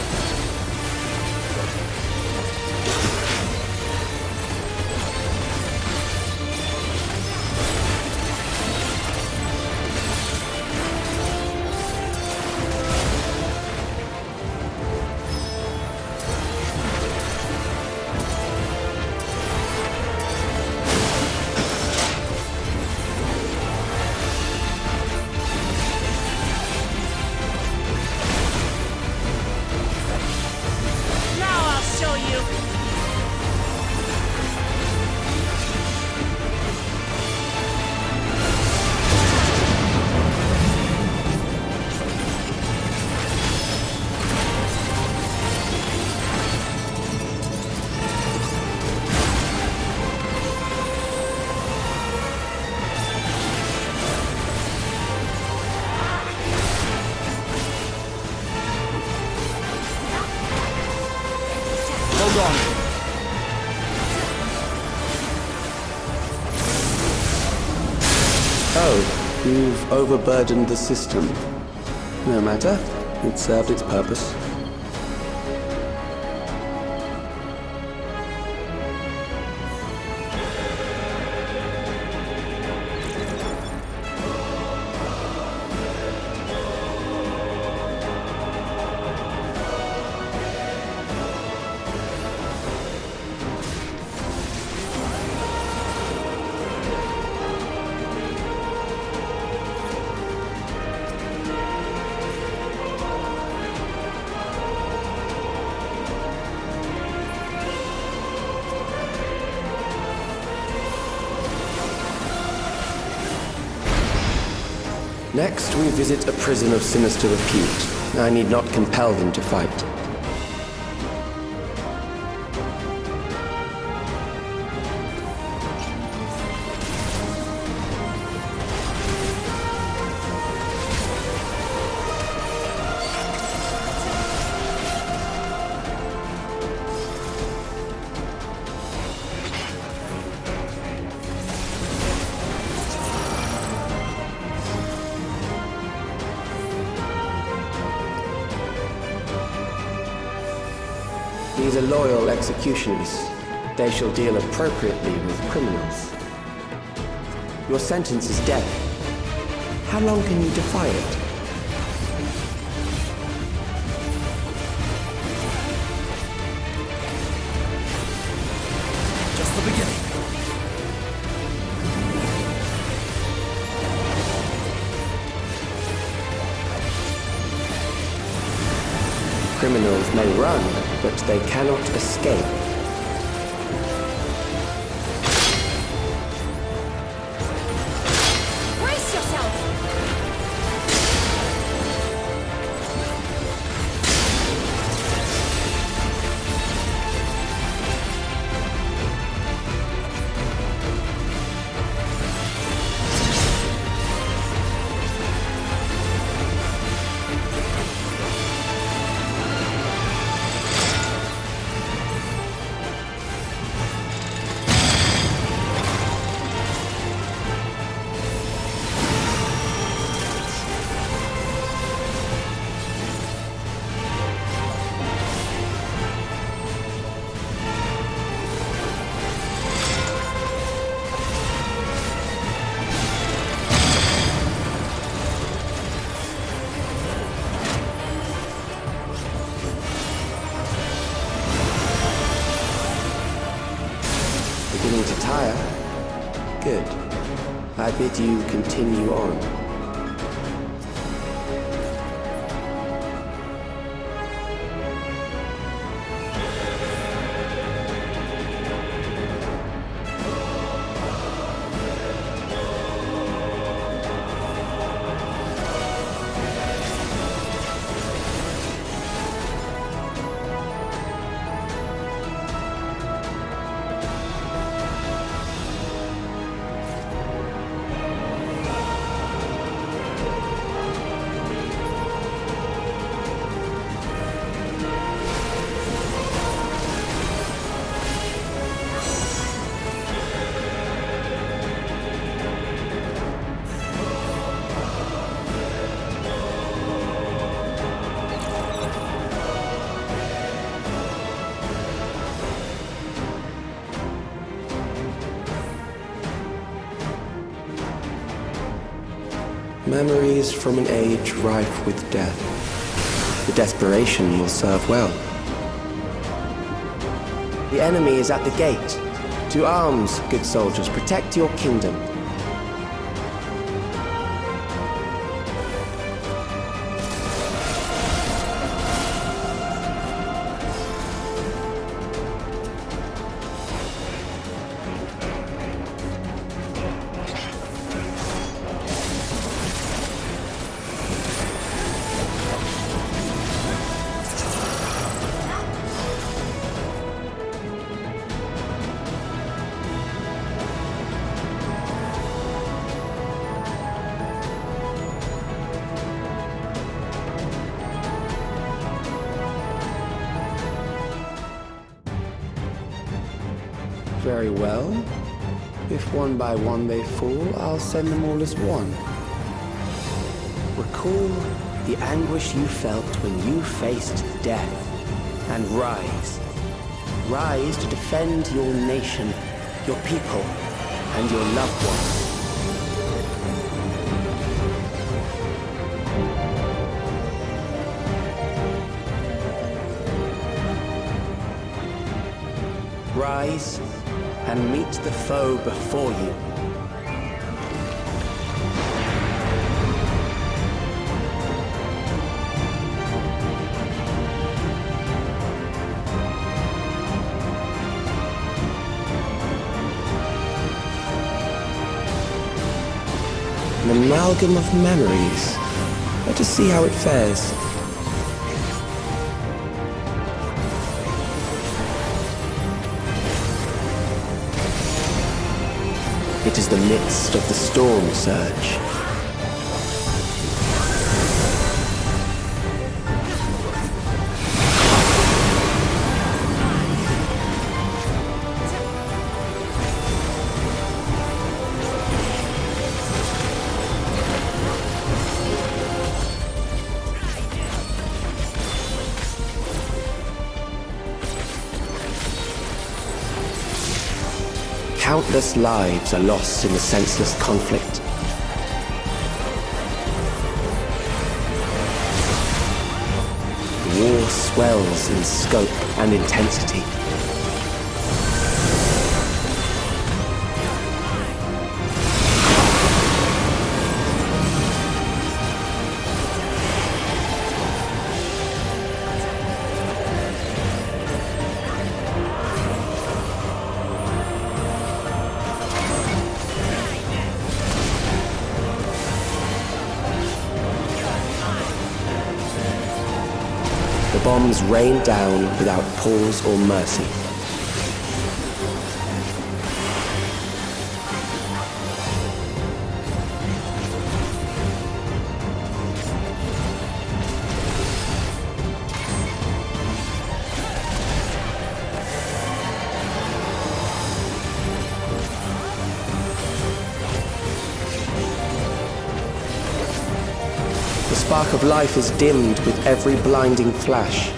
Oh, you've overburdened the system. No matter, it served its purpose. Next, we visit a prison of sinister repute. I need not compel them to fight. These are loyal executioners. They shall deal appropriately with criminals. Your sentence is death. How long can you defy it? Just the beginning. Criminals may run, but they cannot escape. Brace yourself! to tire? Good. I bid you continue on. Memories from an age rife with death. The desperation will serve well. The enemy is at the gate. To arms, good soldiers, protect your kingdom. Very well. If one by one they fall, I'll send them all as one. Recall the anguish you felt when you faced death, and rise. Rise to defend your nation, your people, and your loved ones. Rise and meet the foe before you. An amalgam of memories. Let us see how it fares. It is the midst of the storm surge. Countless lives are lost in the senseless conflict. The war swells in scope and intensity. Bombs rain down without pause or mercy. The spark of life is dimmed with every blinding flash.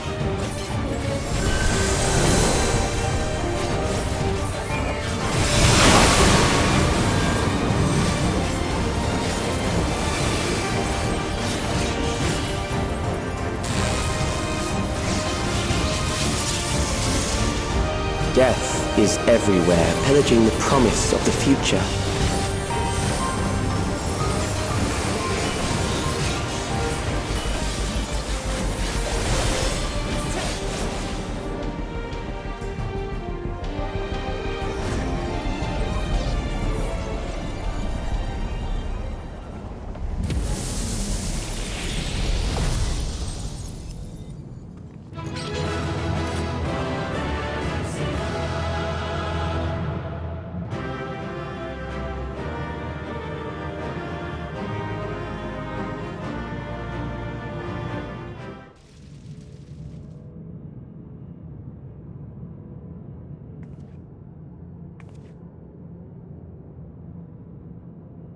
Death is everywhere, pillaging the promise of the future.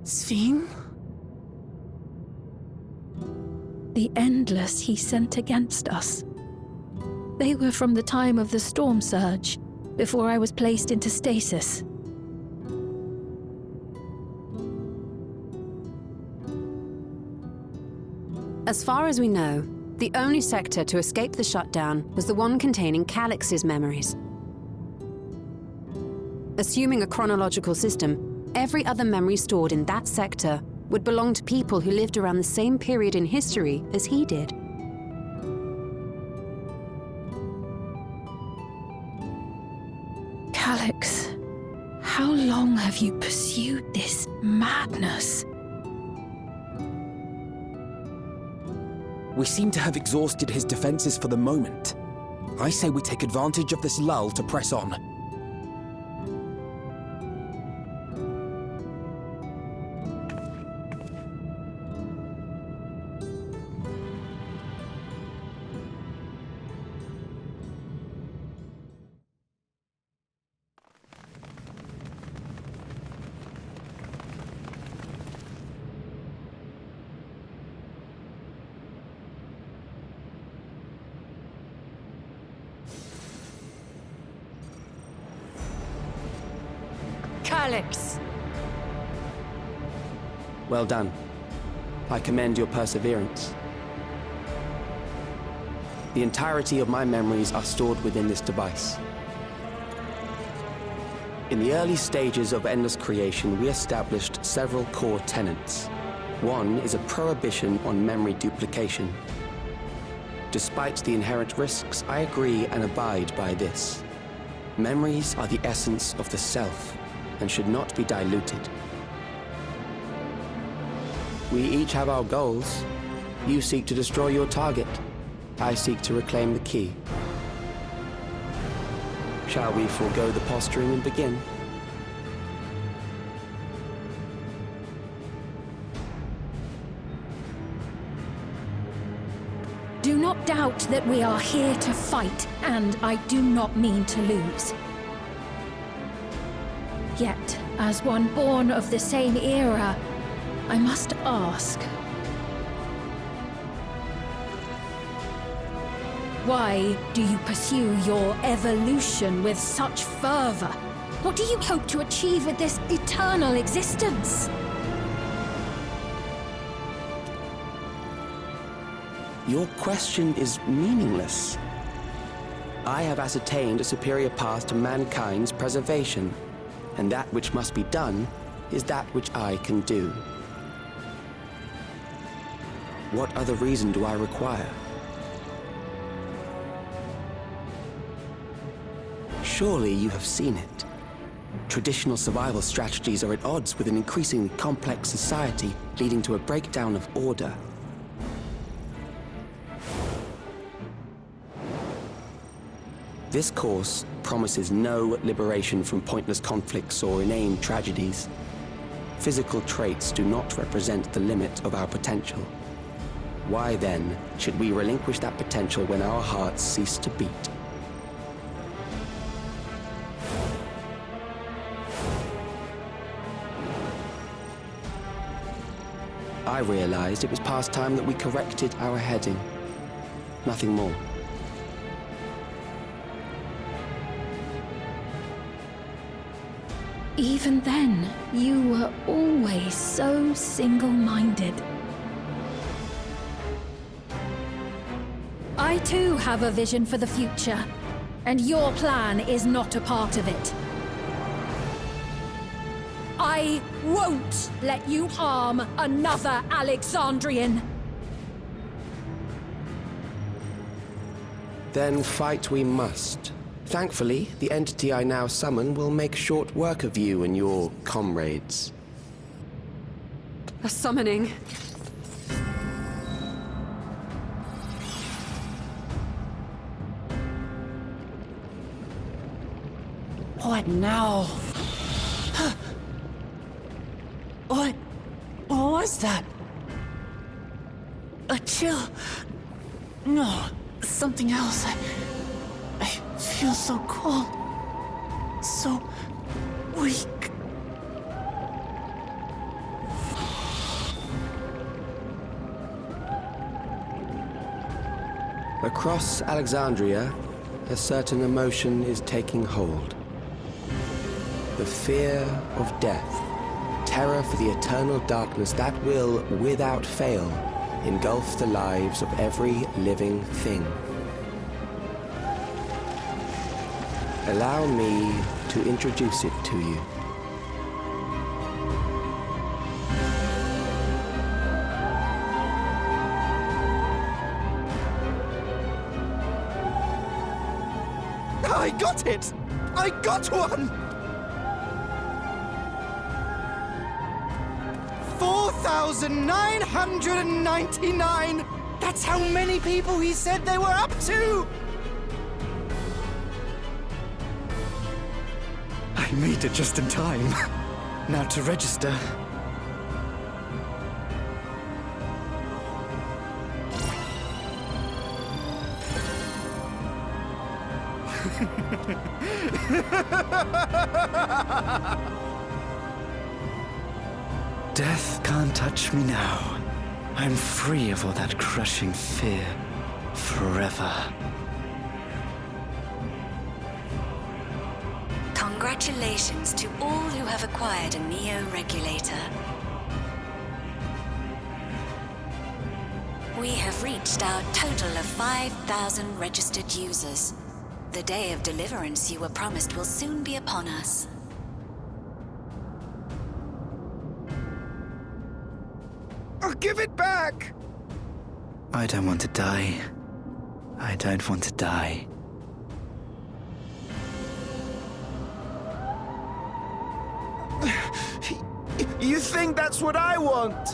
Sphene? The Endless he sent against us. They were from the time of the storm surge, before I was placed into stasis. As far as we know, the only sector to escape the shutdown was the one containing Calyx's memories. Assuming a chronological system, every other memory stored in that sector would belong to people who lived around the same period in history as he did. Calyx, how long have you pursued this madness? We seem to have exhausted his defenses for the moment. I say we take advantage of this lull to press on. Calyx! Well done. I commend your perseverance. The entirety of my memories are stored within this device. In the early stages of Endless creation, we established several core tenets. One is a prohibition on memory duplication. Despite the inherent risks, I agree and abide by this. Memories are the essence of the self, and should not be diluted. We each have our goals. You seek to destroy your target. I seek to reclaim the key. Shall we forego the posturing and begin? Do not doubt that we are here to fight, and I do not mean to lose. Yet, as one born of the same era, I must ask, why do you pursue your evolution with such fervor? What do you hope to achieve with this eternal existence? Your question is meaningless. I have ascertained a superior path to mankind's preservation, and that which must be done is that which I can do. What other reason do I require? Surely you have seen it. Traditional survival strategies are at odds with an increasingly complex society, leading to a breakdown of order. This course promises no liberation from pointless conflicts or inane tragedies. Physical traits do not represent the limit of our potential. Why then should we relinquish that potential when our hearts cease to beat? I realized it was past time that we corrected our heading. Nothing more. Even then, you were always so single-minded. I too have a vision for the future. And your plan is not a part of it. I won't let you harm another Alexandrian. Then fight we must. Thankfully, the entity I now summon will make short work of you and your comrades. A summoning. What now? What was that? A chill? No, something else. I feel so cold. So weak. Across Alexandria, a certain emotion is taking hold. The fear of death. Terror for the eternal darkness that will, without fail, engulf the lives of every living thing. Allow me to introduce it to you. I got it! I got one! 4,999! That's how many people he said they were up to! I made it just in time. Now to register. Death can't touch me now. I'm free of all that crushing fear. Forever. Congratulations to all who have acquired a Neo-Regulator. We have reached our total of 5,000 registered users. The day of deliverance you were promised will soon be upon us. I'll give it back! I don't want to die. I don't want to die. You think that's what I want?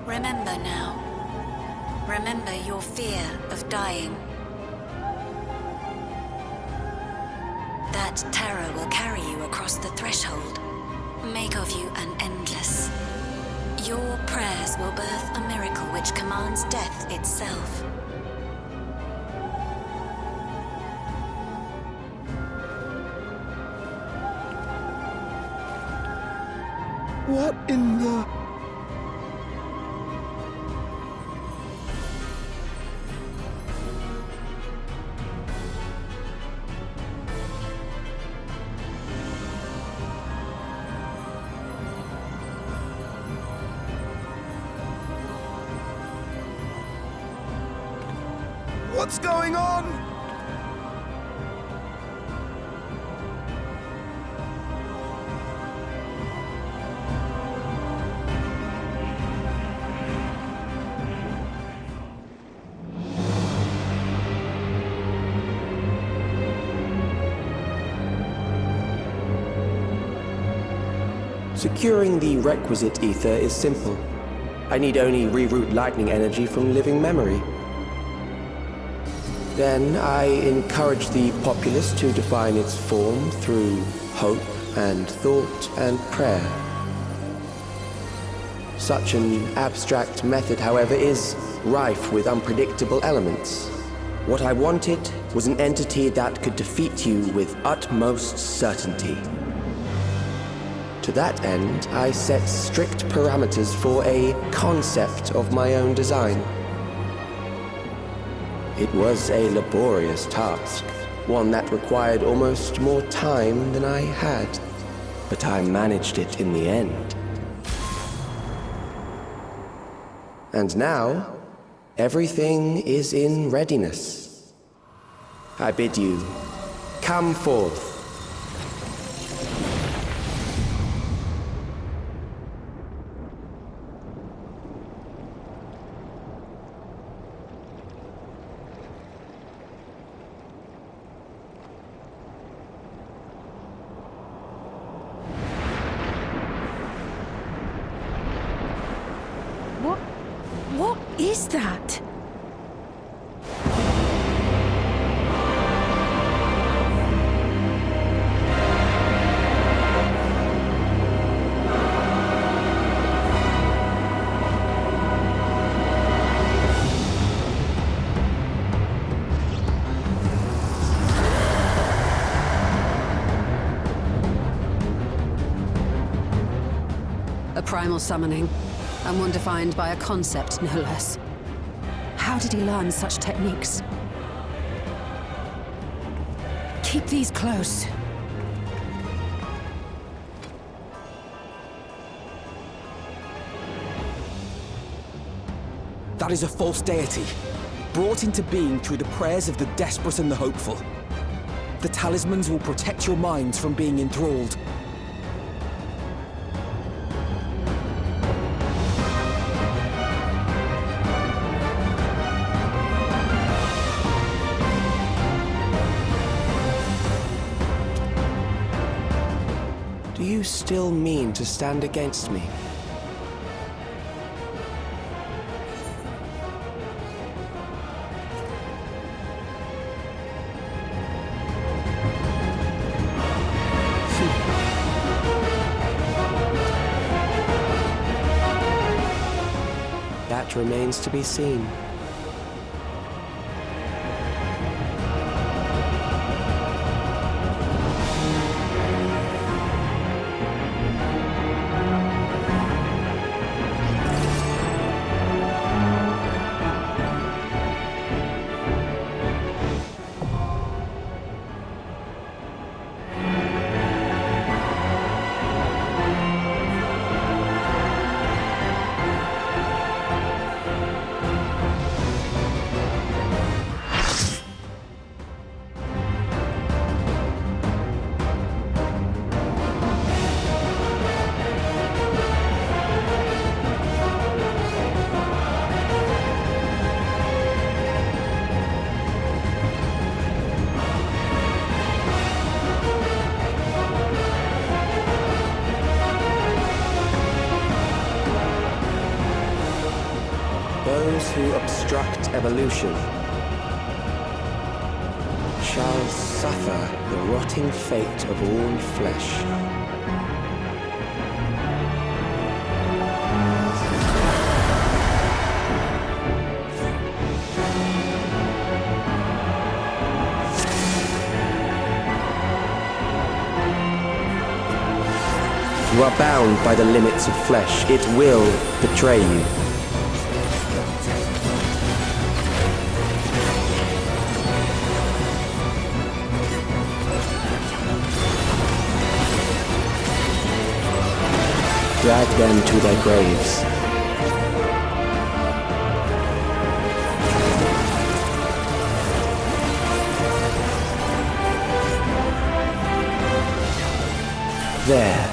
Remember now. Remember your fear of dying. That terror will carry you across the threshold, make of you an endless. Your prayers will birth a miracle which commands death itself. What in the... What's going on? Securing the requisite ether is simple. I need only reroute lightning energy from living memory. Then I encourage the populace to define its form through hope and thought and prayer. Such an abstract method, however, is rife with unpredictable elements. What I wanted was an entity that could defeat you with utmost certainty. To that end, I set strict parameters for a concept of my own design. It was a laborious task, one that required almost more time than I had, but I managed it in the end. And now, everything is in readiness. I bid you, come forth. What is that? A primal summoning, and one defined by a concept, no less. How did he learn such techniques? Keep these close. That is a false deity, brought into being through the prayers of the desperate and the hopeful. The talismans will protect your minds from being enthralled. Do you still mean to stand against me? That remains to be seen. Those who obstruct evolution shall suffer the rotting fate of all flesh. You are bound by the limits of flesh. It will betray you. Drag them to their graves. There.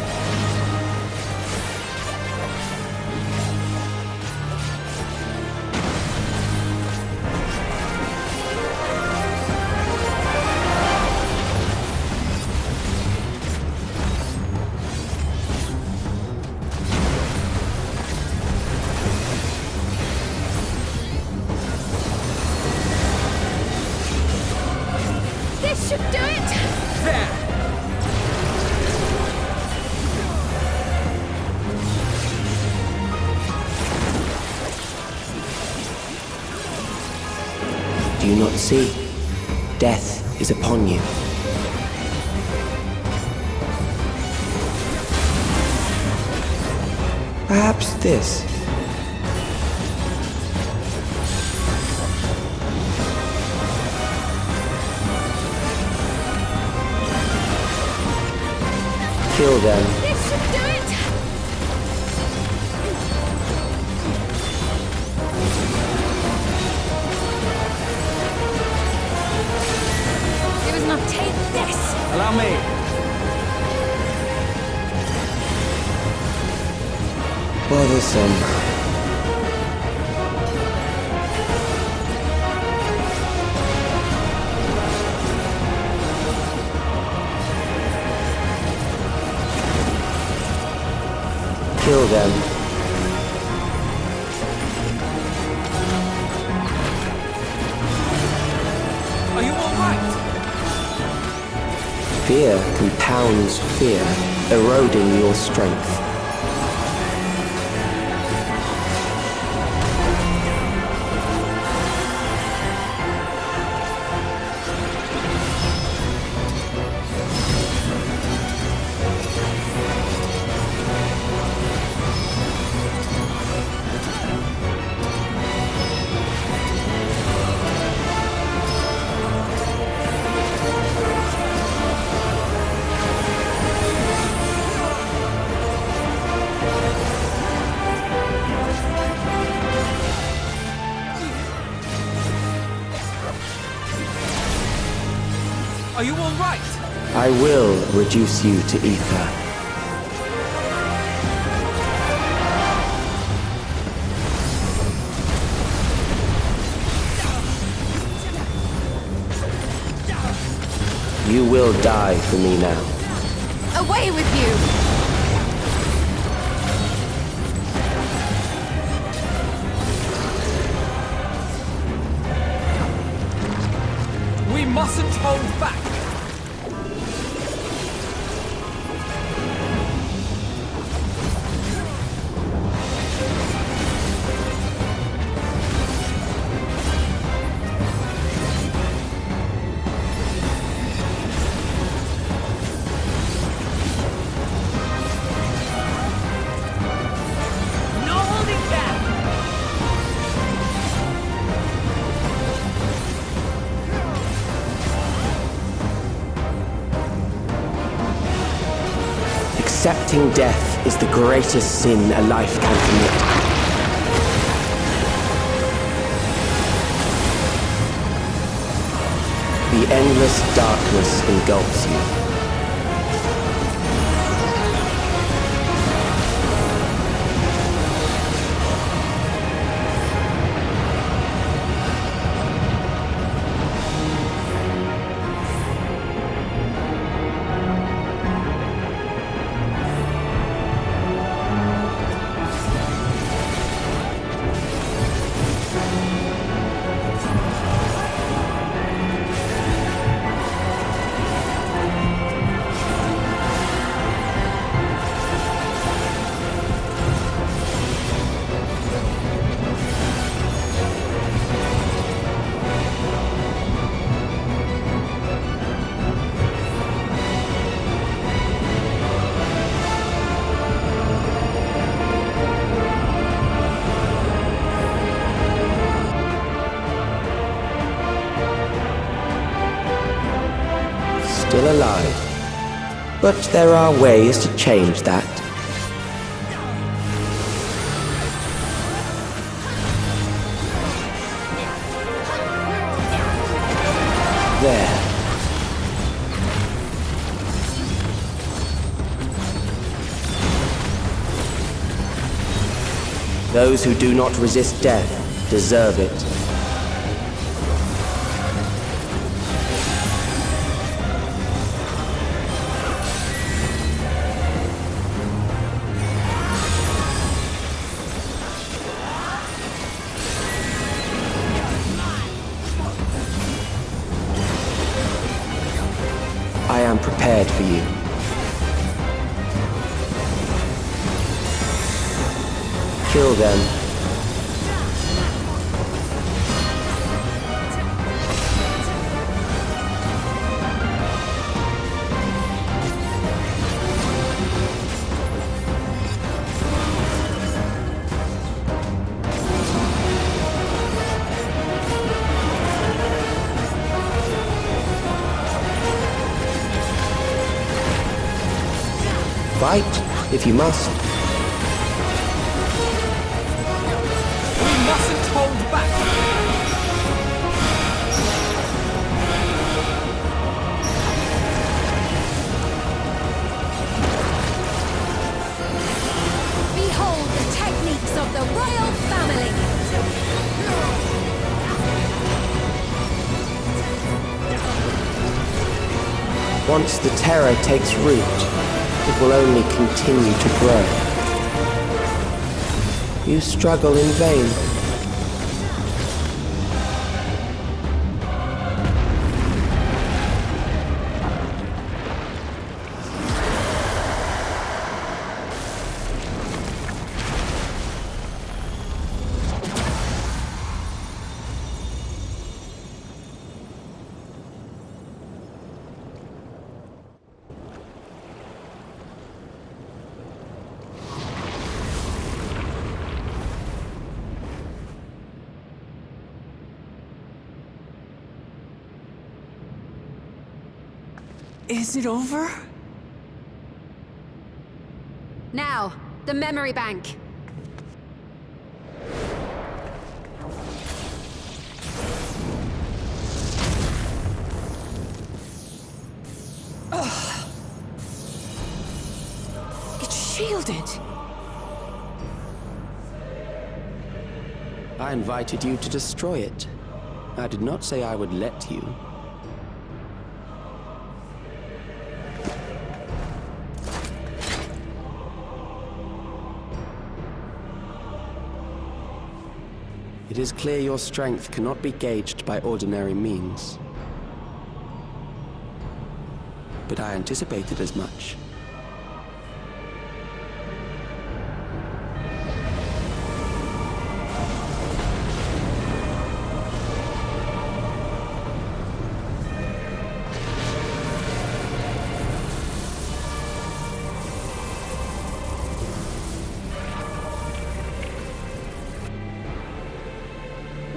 This should do it! There! Do you not see? Death is upon you. Perhaps this. Kill them. This should do it! There was enough. Take this! Allow me. Bothersome. Kill them. Are you all right? Fear compounds fear, eroding your strength. Are you all right? I will reduce you to ether. You will die for me now. Away with you! We mustn't hold back. Accepting death is the greatest sin a life can commit. The endless darkness engulfs you. Still alive. But there are ways to change that. There. Those who do not resist death deserve it. I am prepared for you. Kill them. Fight, if you must. We mustn't hold back! Behold the techniques of the royal family! Once the terror takes root, it will only continue to grow. You struggle in vain. Is it over? Now, the memory bank. Ugh. It's shielded. I invited you to destroy it. I did not say I would let you. It is clear your strength cannot be gauged by ordinary means. But I anticipated as much.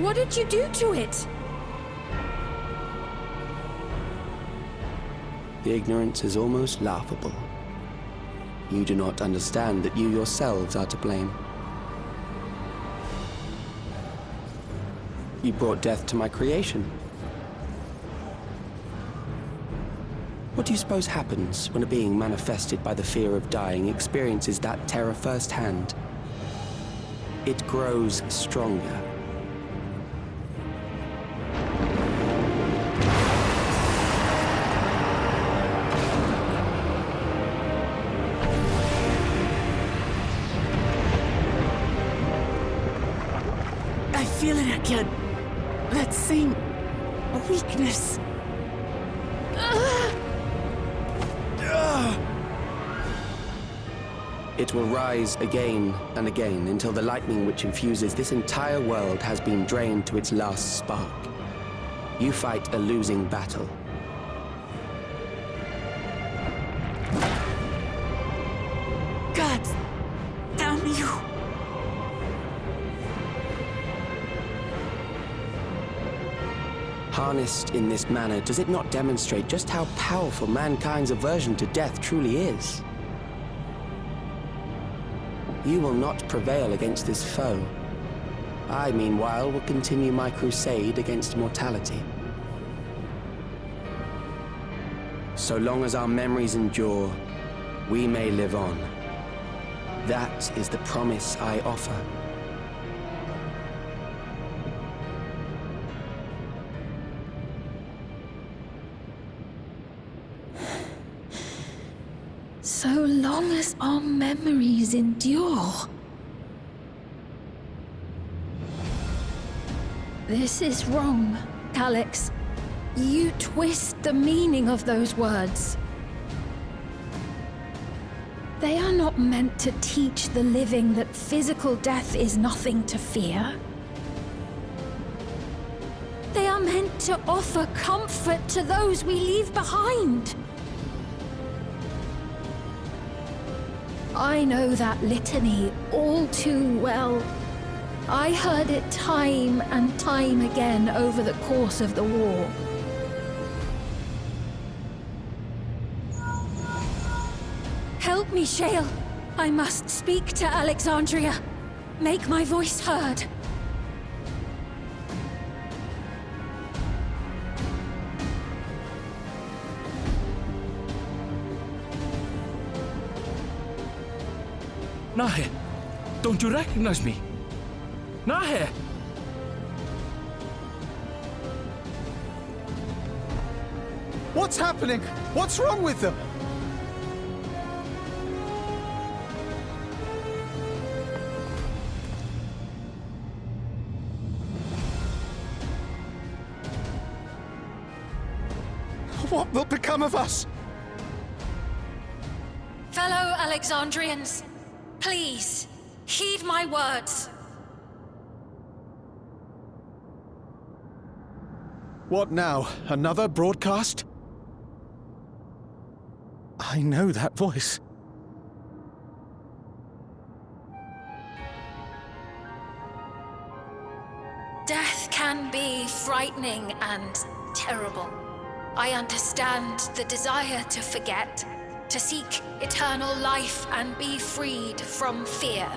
What did you do to it? The ignorance is almost laughable. You do not understand that you yourselves are to blame. You brought death to my creation. What do you suppose happens when a being manifested by the fear of dying experiences that terror firsthand? It grows stronger. I feel it again. That same weakness. It will rise again and again until the lightning which infuses this entire world has been drained to its last spark. You fight a losing battle. God damn you! Harnessed in this manner, does it not demonstrate just how powerful mankind's aversion to death truly is? You will not prevail against this foe. I, meanwhile, will continue my crusade against mortality. So long as our memories endure, we may live on. That is the promise I offer. So long as our memories endure. This is wrong, Calyx. You twist the meaning of those words. They are not meant to teach the living that physical death is nothing to fear. They are meant to offer comfort to those we leave behind. I know that litany all too well. I heard it time and time again over the course of the war. Help me, Shale. I must speak to Alexandria. Make my voice heard. Nahe, don't you recognize me? Nahe! What's happening? What's wrong with them? What will become of us? Fellow Alexandrians, please, heed my words. What now? Another broadcast? I know that voice. Death can be frightening and terrible. I understand the desire to forget, to seek eternal life and be freed from fear.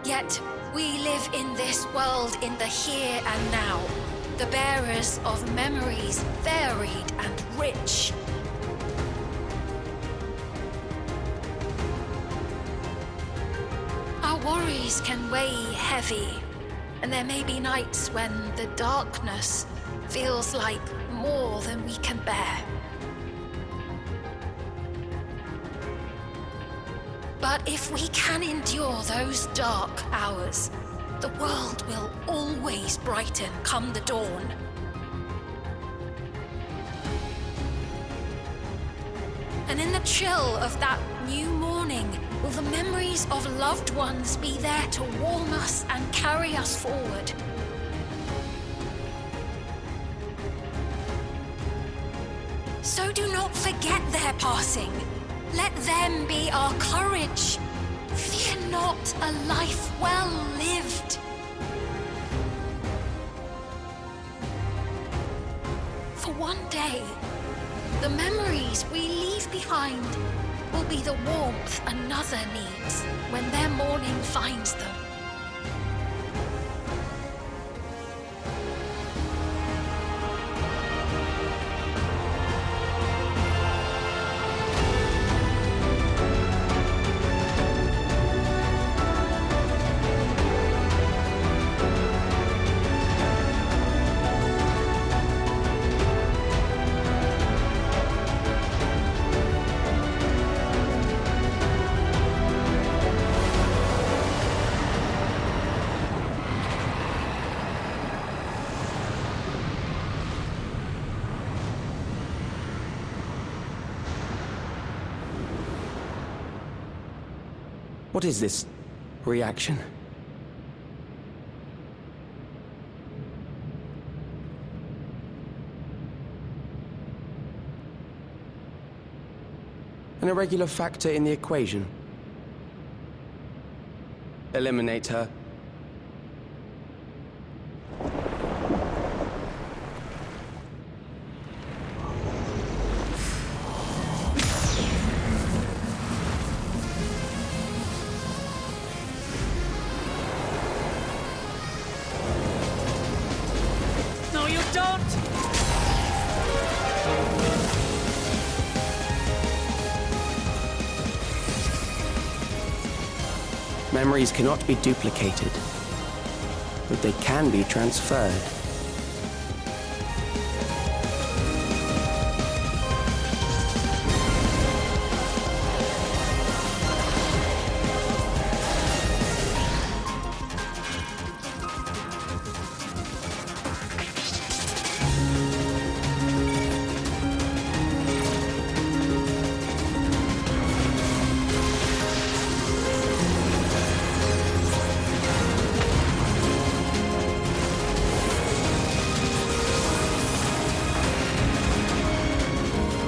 Yet, we live in this world in the here and now, the bearers of memories varied and rich. Our worries can weigh heavy, and there may be nights when the darkness feels like more than we can bear. But if we can endure those dark hours, the world will always brighten come the dawn. And in the chill of that new morning, will the memories of loved ones be there to warm us and carry us forward? So do not forget their passing. Let them be our courage. Fear not a life well lived. For one day, the memories we leave behind will be the warmth another needs when their morning finds them. What is this reaction? An irregular factor in the equation. Eliminate her. No, you don't! Memories cannot be duplicated, but they can be transferred.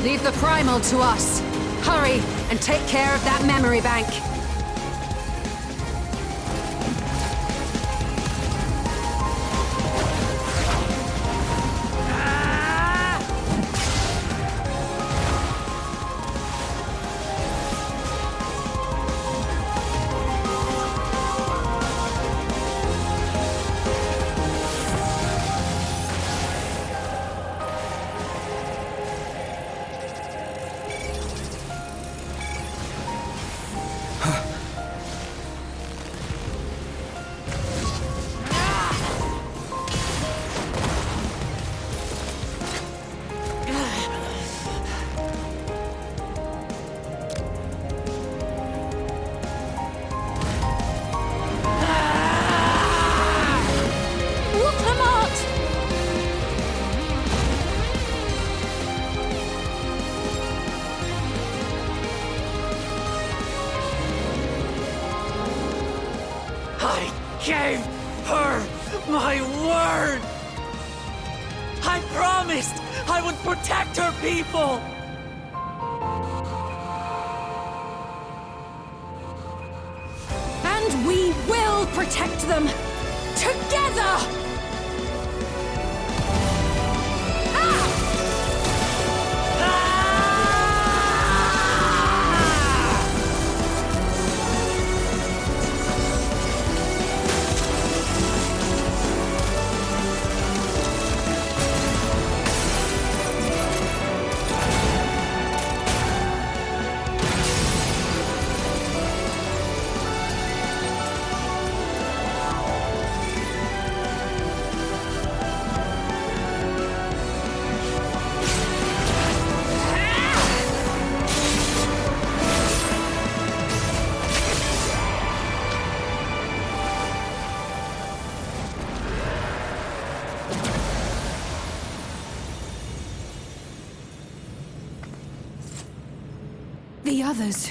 Leave the primal to us. Hurry and take care of that memory bank. gave her my word! I promised I would protect her people! And we will protect them! Together! The others.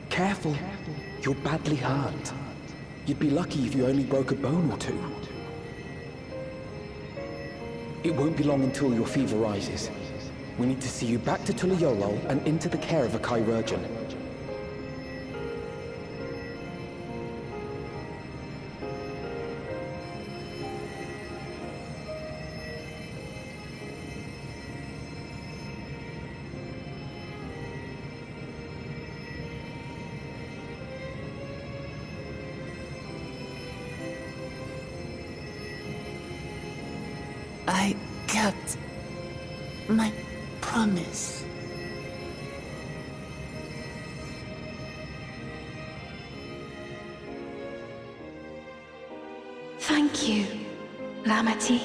Careful. You're badly hurt. You'd be lucky if you only broke a bone or two. It won't be long until your fever rises. We need to see you back to Tulayolo and into the care of a chirurgeon. I kept my promise. Thank you, Lamati.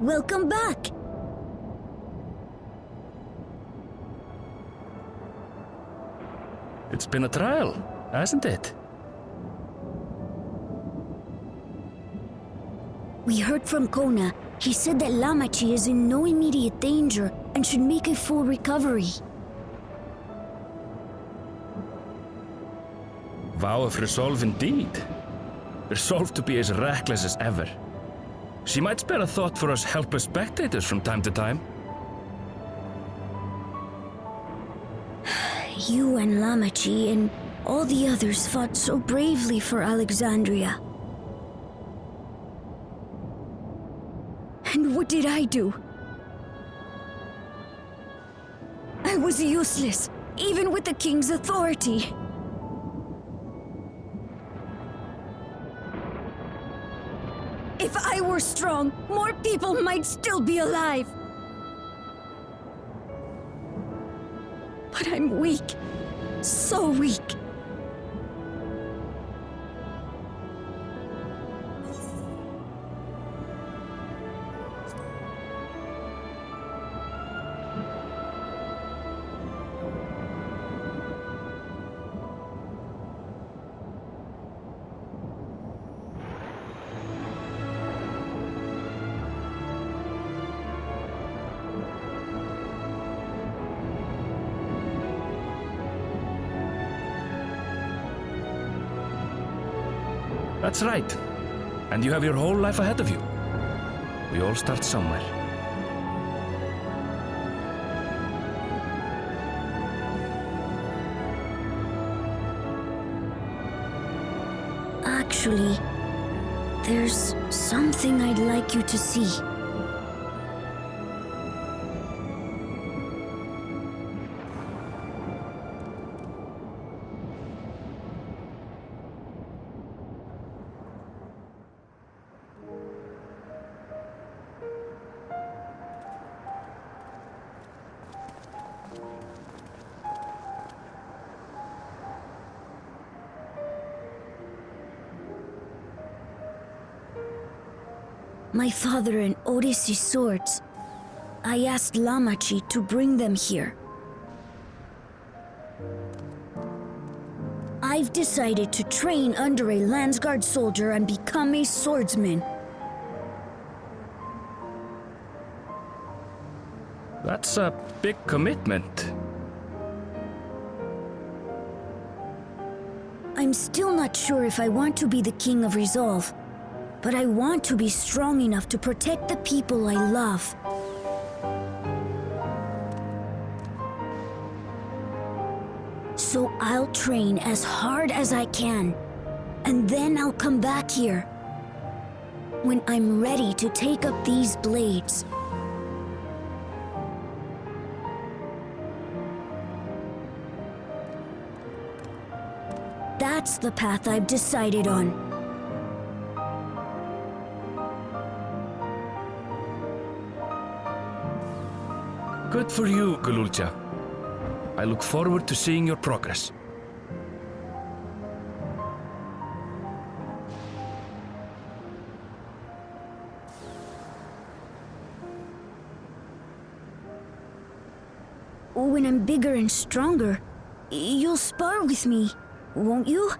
Welcome back! It's been a trial, hasn't it? We heard from Kona. He said that Lamachi is in no immediate danger and should make a full recovery. Vow of resolve indeed. Resolved to be as reckless as ever. She might spare a thought for us helpless spectators from time to time. You and Lamachi and all the others fought so bravely for Alexandria. And what did I do? I was useless, even with the king's authority. If I were strong, more people might still be alive. But I'm weak. So weak. That's right. And you have your whole life ahead of you. We all start somewhere. Actually, there's something I'd like you to see. My father and Odyssey's swords. I asked Lamachi to bring them here. I've decided to train under a Landsguard soldier and become a swordsman. That's a big commitment. I'm still not sure if I want to be the King of Resolve, but I want to be strong enough to protect the people I love. So I'll train as hard as I can, and then I'll come back here when I'm ready to take up these blades. That's the path I've decided on. Good for you, Gululcha. I look forward to seeing your progress. When I'm bigger and stronger, you'll spar with me, won't you?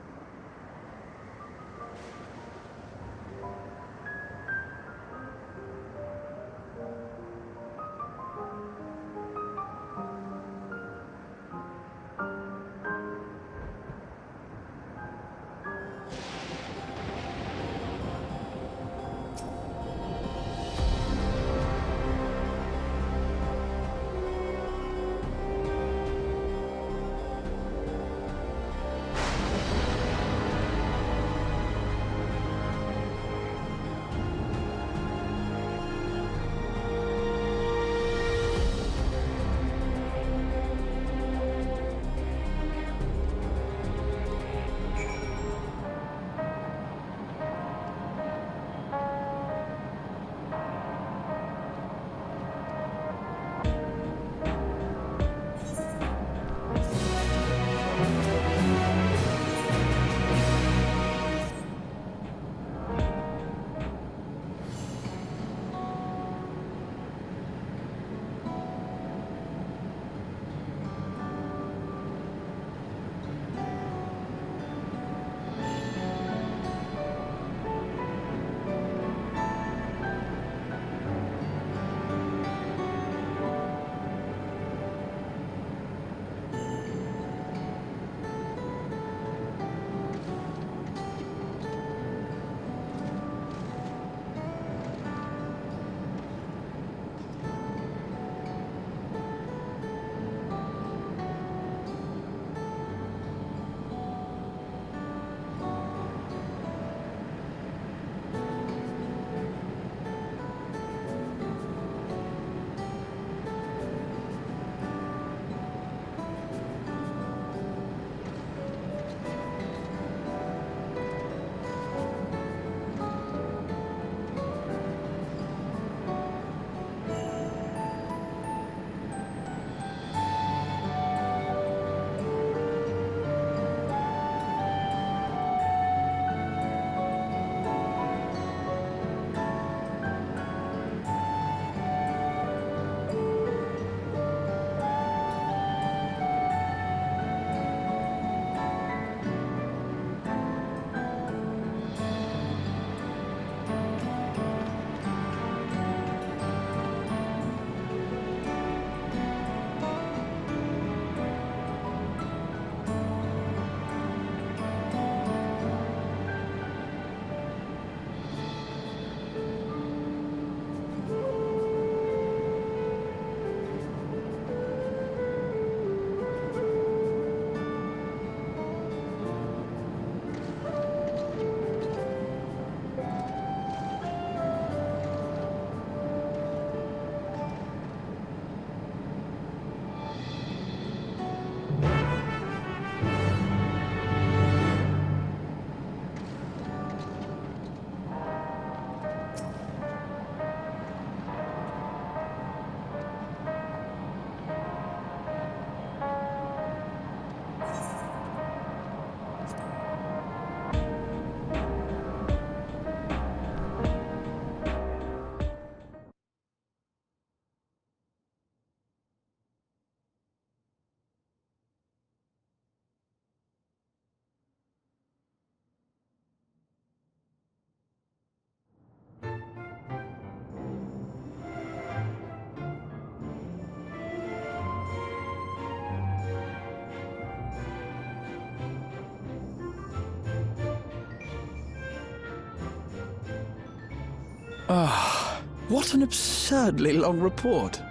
Ah, what an absurdly long report.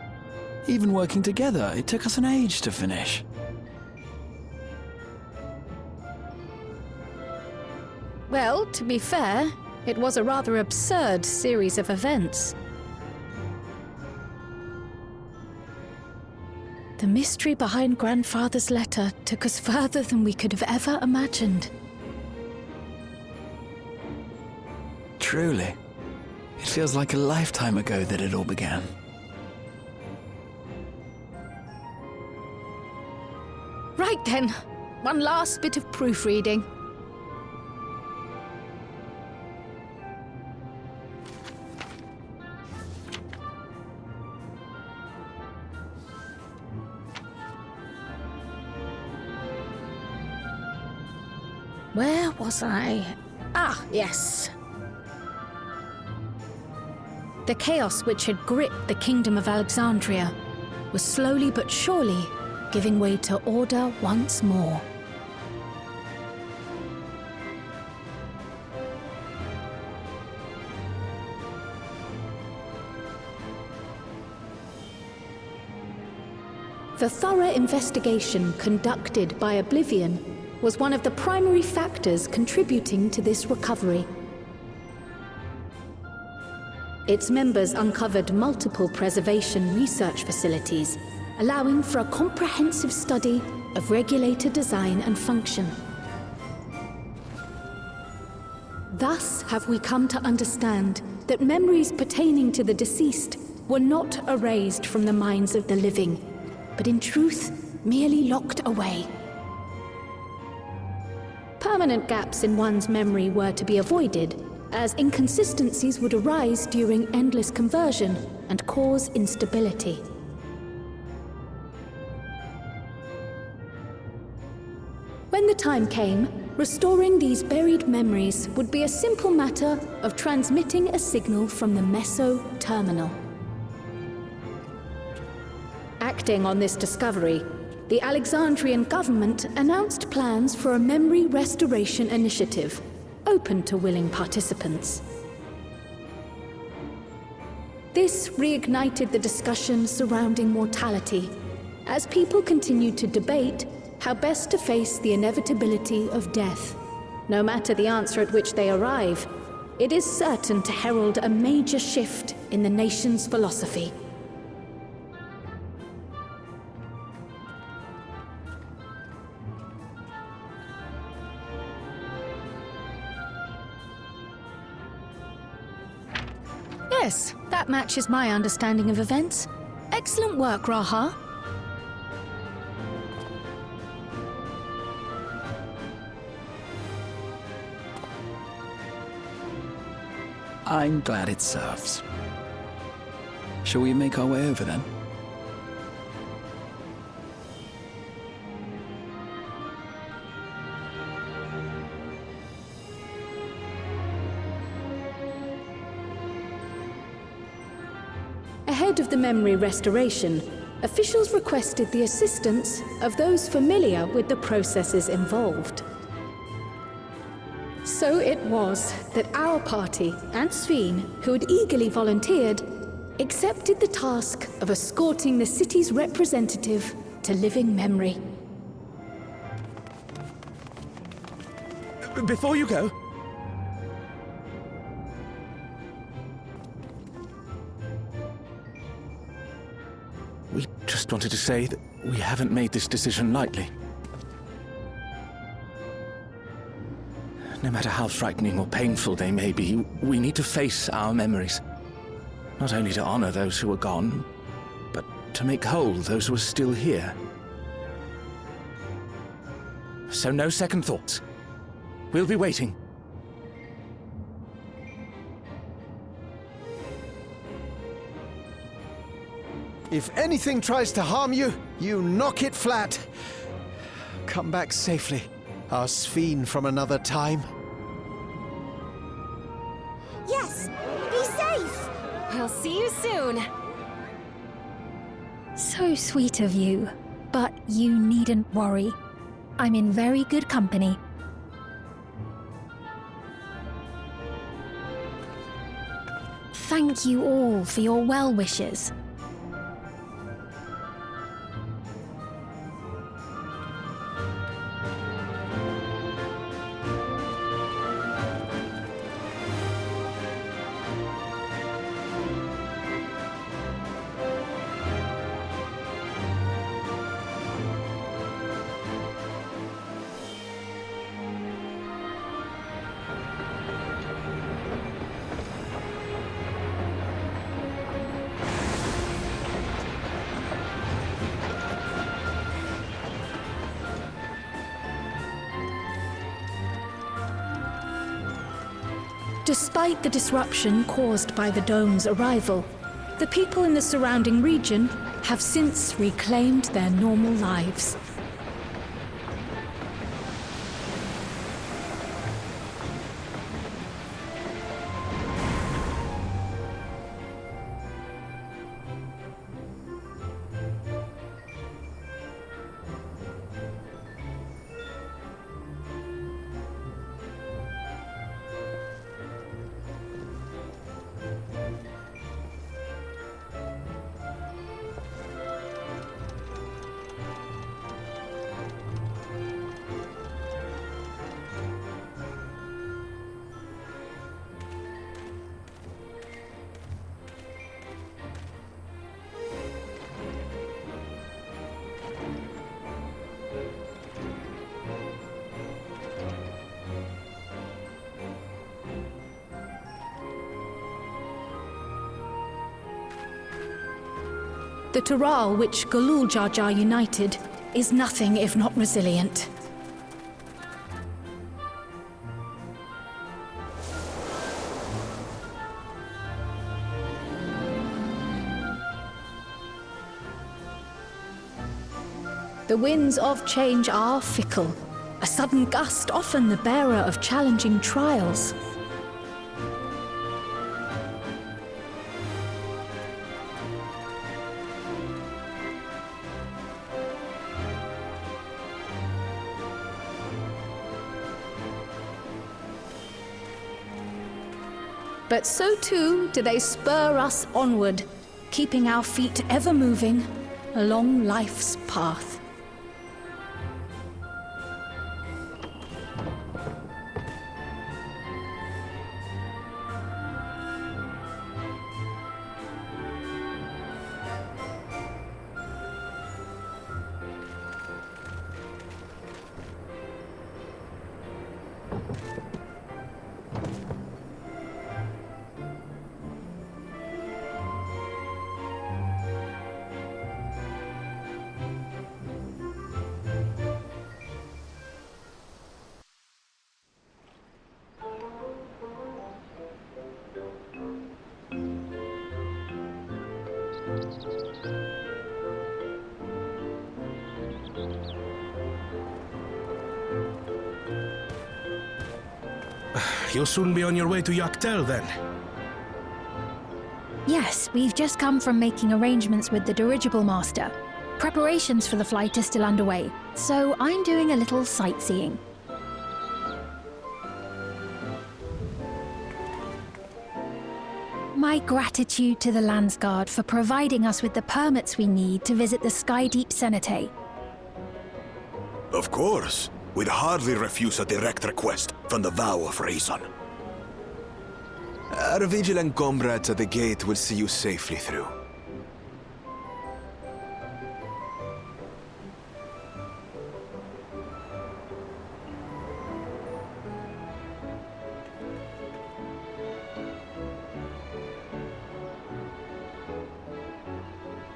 Even working together, it took us an age to finish. Well, to be fair, it was a rather absurd series of events. The mystery behind Grandfather's letter took us further than we could have ever imagined. Truly. It feels like a lifetime ago that it all began. Right then, one last bit of proofreading. Where was I? Ah, yes. The chaos which had gripped the kingdom of Alexandria was slowly but surely giving way to order once more. The thorough investigation conducted by Oblivion was one of the primary factors contributing to this recovery. Its members uncovered multiple preservation research facilities, allowing for a comprehensive study of regulator design and function. Thus have we come to understand that memories pertaining to the deceased were not erased from the minds of the living, but in truth, merely locked away. Permanent gaps in one's memory were to be avoided, as inconsistencies would arise during endless conversion and cause instability. When the time came, restoring these buried memories would be a simple matter of transmitting a signal from the Meso Terminal. Acting on this discovery, the Alexandrian government announced plans for a memory restoration initiative, open to willing participants. This reignited the discussion surrounding mortality, as people continued to debate how best to face the inevitability of death. No matter the answer at which they arrive, it is certain to herald a major shift in the nation's philosophy. Yes, that matches my understanding of events. Excellent work, Raha. I'm glad it serves. Shall we make our way over then? Ahead of the memory restoration, officials requested the assistance of those familiar with the processes involved. So it was that our party and Sphene, who had eagerly volunteered, accepted the task of escorting the city's representative to living memory. Before you go, we just wanted to say that we haven't made this decision lightly. No matter how frightening or painful they may be, we need to face our memories. Not only to honor those who are gone, but to make whole those who are still here. So no second thoughts. We'll be waiting. If anything tries to harm you, you knock it flat. Come back safely, our Sphene from another time. Yes! Be safe! We'll see you soon. So sweet of you, but you needn't worry. I'm in very good company. thank you all for your well wishes. Despite the disruption caused by the dome's arrival, the people in the surrounding region have since reclaimed their normal lives. The Tural which Galul Jar Jar united is nothing if not resilient. The winds of change are fickle, a sudden gust often the bearer of challenging trials. But so too do they spur us onward, keeping our feet ever moving along life's path. You'll soon be on your way to Yaktel, then? Yes, we've just come from making arrangements with the dirigible master. Preparations for the flight are still underway, so I'm doing a little sightseeing. My gratitude to the Landsguard for providing us with the permits we need to visit the Skydeep Cenotaph. Of course. We'd hardly refuse a direct request from the Vow of Reason. Our vigilant comrades at the gate will see you safely through.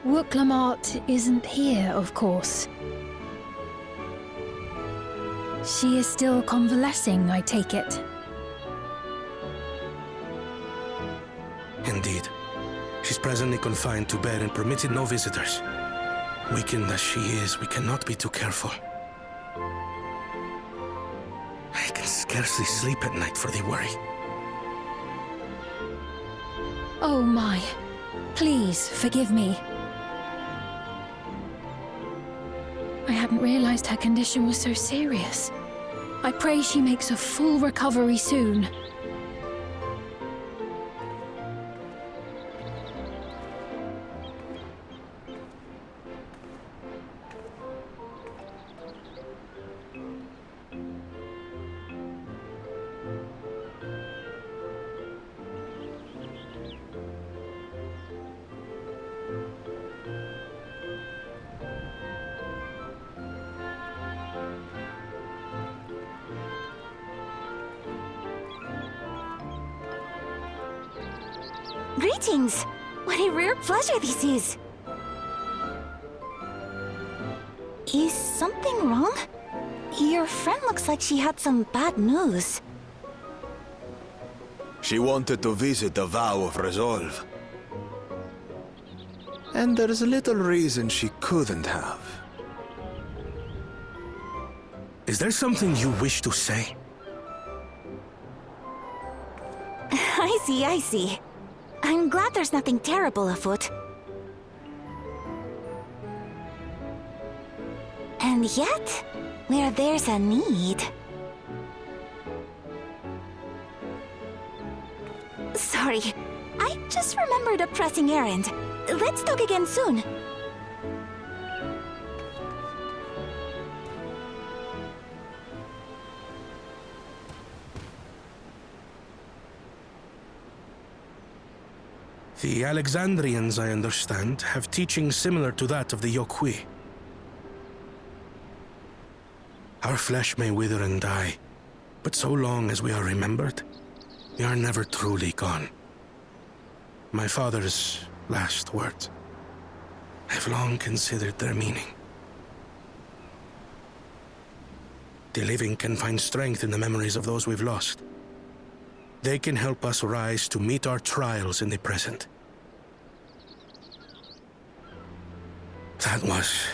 Wooklamart isn't here, of course. She is still convalescing, I take it. Indeed. She's presently confined to bed and permitted no visitors. Weakened as she is, we cannot be too careful. I can scarcely sleep at night for the worry. Oh my. Please, forgive me. I hadn't realized her condition was so serious. I pray she makes a full recovery soon. Greetings! What a rare pleasure this is! Is something wrong? Your friend looks like she had some bad news. She wanted to visit the Vow of Resolve. And there's little reason she couldn't have. Is there something you wish to say? I see. I'm glad there's nothing terrible afoot. And yet, where there's a need... Sorry, I just remembered a pressing errand. Let's talk again soon. The Alexandrians, I understand, have teachings similar to that of the Yokui. Our flesh may wither and die, but so long as we are remembered, we are never truly gone. My father's last words. I've long considered their meaning. The living can find strength in the memories of those we've lost. They can help us rise to meet our trials in the present. That was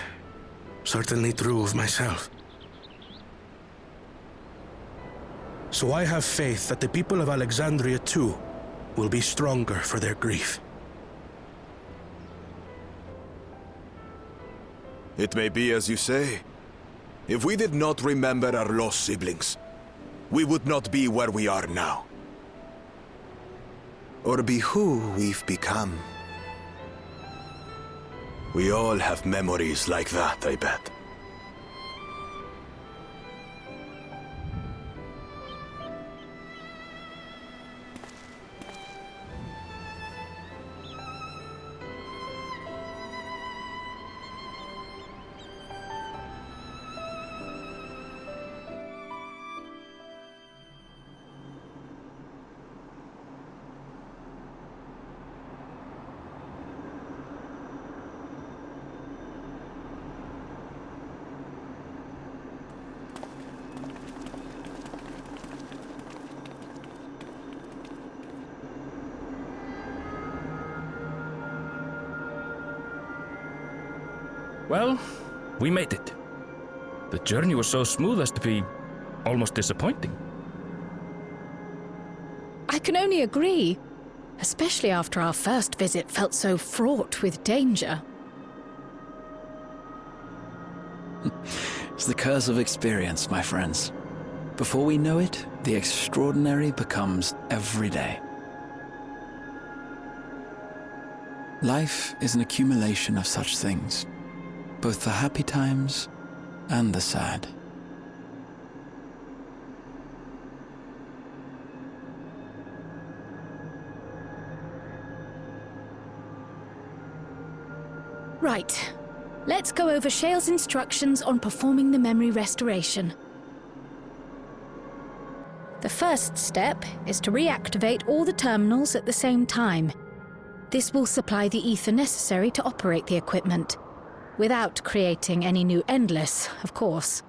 certainly true of myself. So I have faith that the people of Alexandria too will be stronger for their grief. It may be as you say. If we did not remember our lost siblings, we would not be where we are now. Or be who we've become. We all have memories like that, I bet. Well, we made it. The journey was so smooth as to be almost disappointing. I can only agree, especially after our first visit felt so fraught with danger. It's the curse of experience, my friends. Before we know it, the extraordinary becomes every day. Life is an accumulation of such things, both the happy times and the sad. Right. Let's go over Shale's instructions on performing the memory restoration. The first step is to reactivate all the terminals at the same time. This will supply the ether necessary to operate the equipment, without creating any new Endless, of course.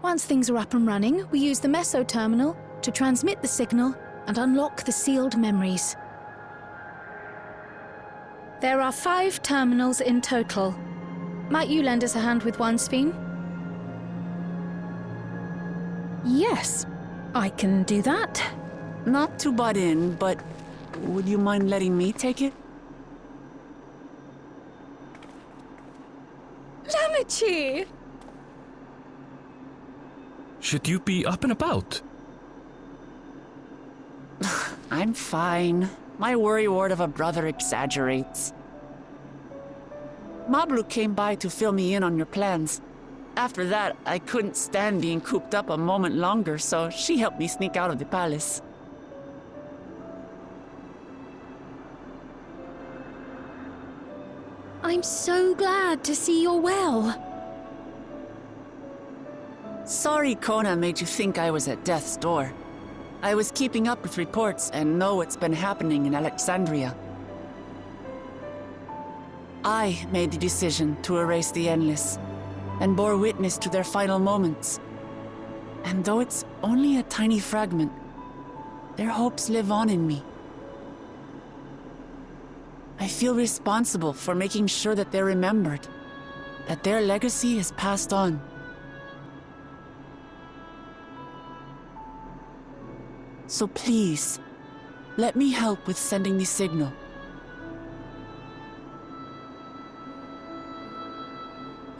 Once things are up and running, we use the Meso Terminal to transmit the signal and unlock the sealed memories. There are 5 terminals in total. Might you lend us a hand with one, Sphene? Yes, I can do that. Not to butt in, but would you mind letting me take it? Lamachi! Should you be up and about? I'm fine. My worrywart of a brother exaggerates. Mablu came by to fill me in on your plans. After that, I couldn't stand being cooped up a moment longer, so she helped me sneak out of the palace. I'm so glad to see you're well. Sorry Kona made you think I was at death's door. I was keeping up with reports and know what's been happening in Alexandria. I made the decision to erase the Endless, and bore witness to their final moments. And though it's only a tiny fragment, their hopes live on in me. I feel responsible for making sure that they're remembered, that their legacy is passed on. So please, let me help with sending the signal.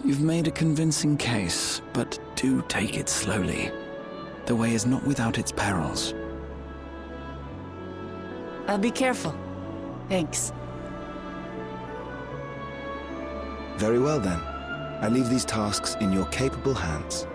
You've made a convincing case, but do take it slowly. The way is not without its perils. I'll be careful. Thanks. Very well then. I leave these tasks in your capable hands.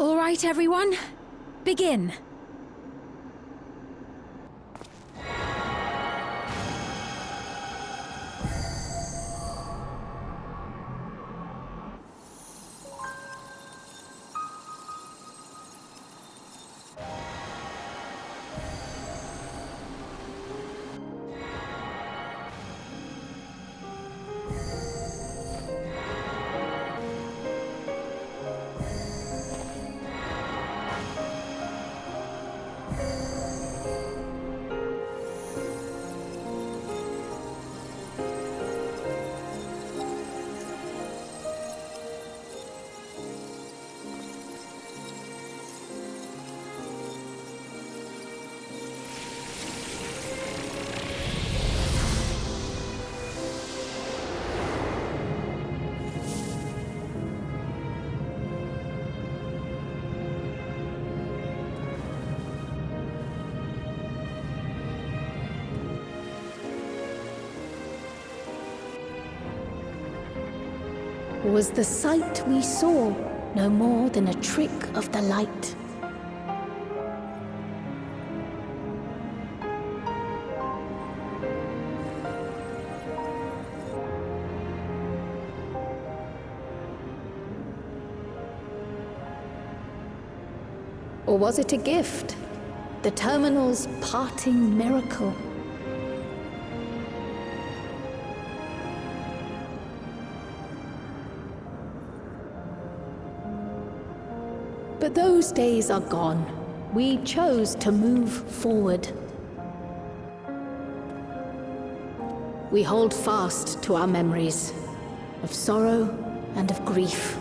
All right, everyone. Begin. Was the sight we saw no more than a trick of the light? Or was it a gift? The Terminal's parting miracle? But those days are gone. We chose to move forward. We hold fast to our memories of sorrow and of grief.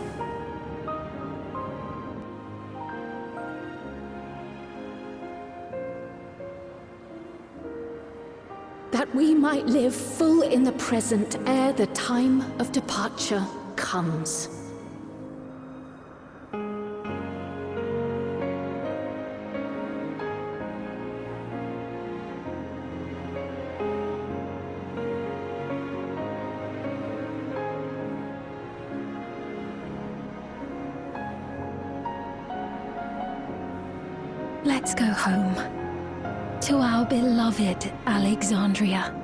That we might live full in the present ere the time of departure comes. Let's go home. To our beloved Alexandria.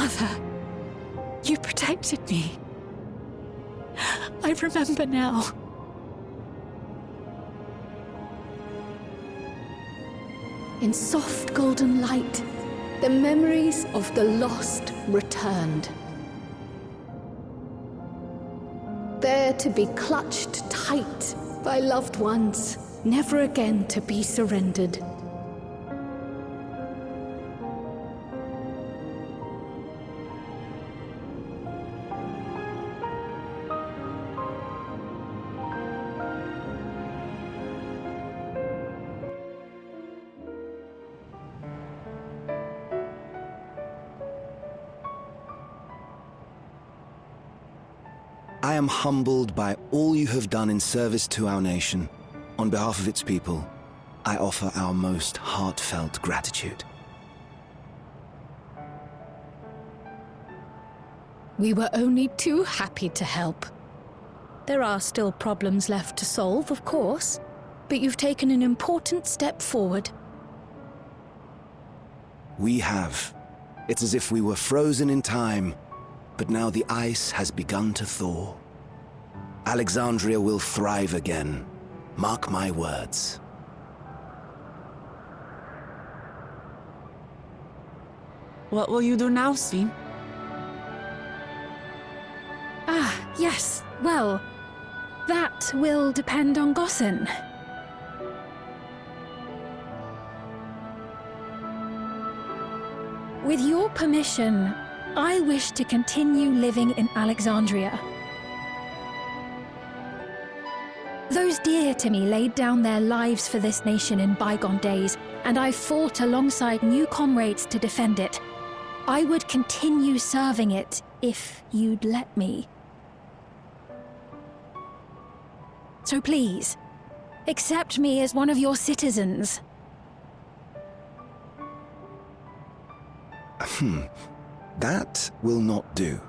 Mother, you protected me. I remember now. In soft golden light, the memories of the lost returned. There to be clutched tight by loved ones, never again to be surrendered. I am humbled by all you have done in service to our nation. On behalf of its people, I offer our most heartfelt gratitude. We were only too happy to help. There are still problems left to solve, of course, but you've taken an important step forward. We have. It's as if we were frozen in time, but now the ice has begun to thaw. Alexandria will thrive again. Mark my words. What will you do now, Sven? Ah, yes. Well, that will depend on Gossen. With your permission, I wish to continue living in Alexandria. Those dear to me laid down their lives for this nation in bygone days, and I fought alongside new comrades to defend it. I would continue serving it if you'd let me. So please, accept me as one of your citizens. That will not do.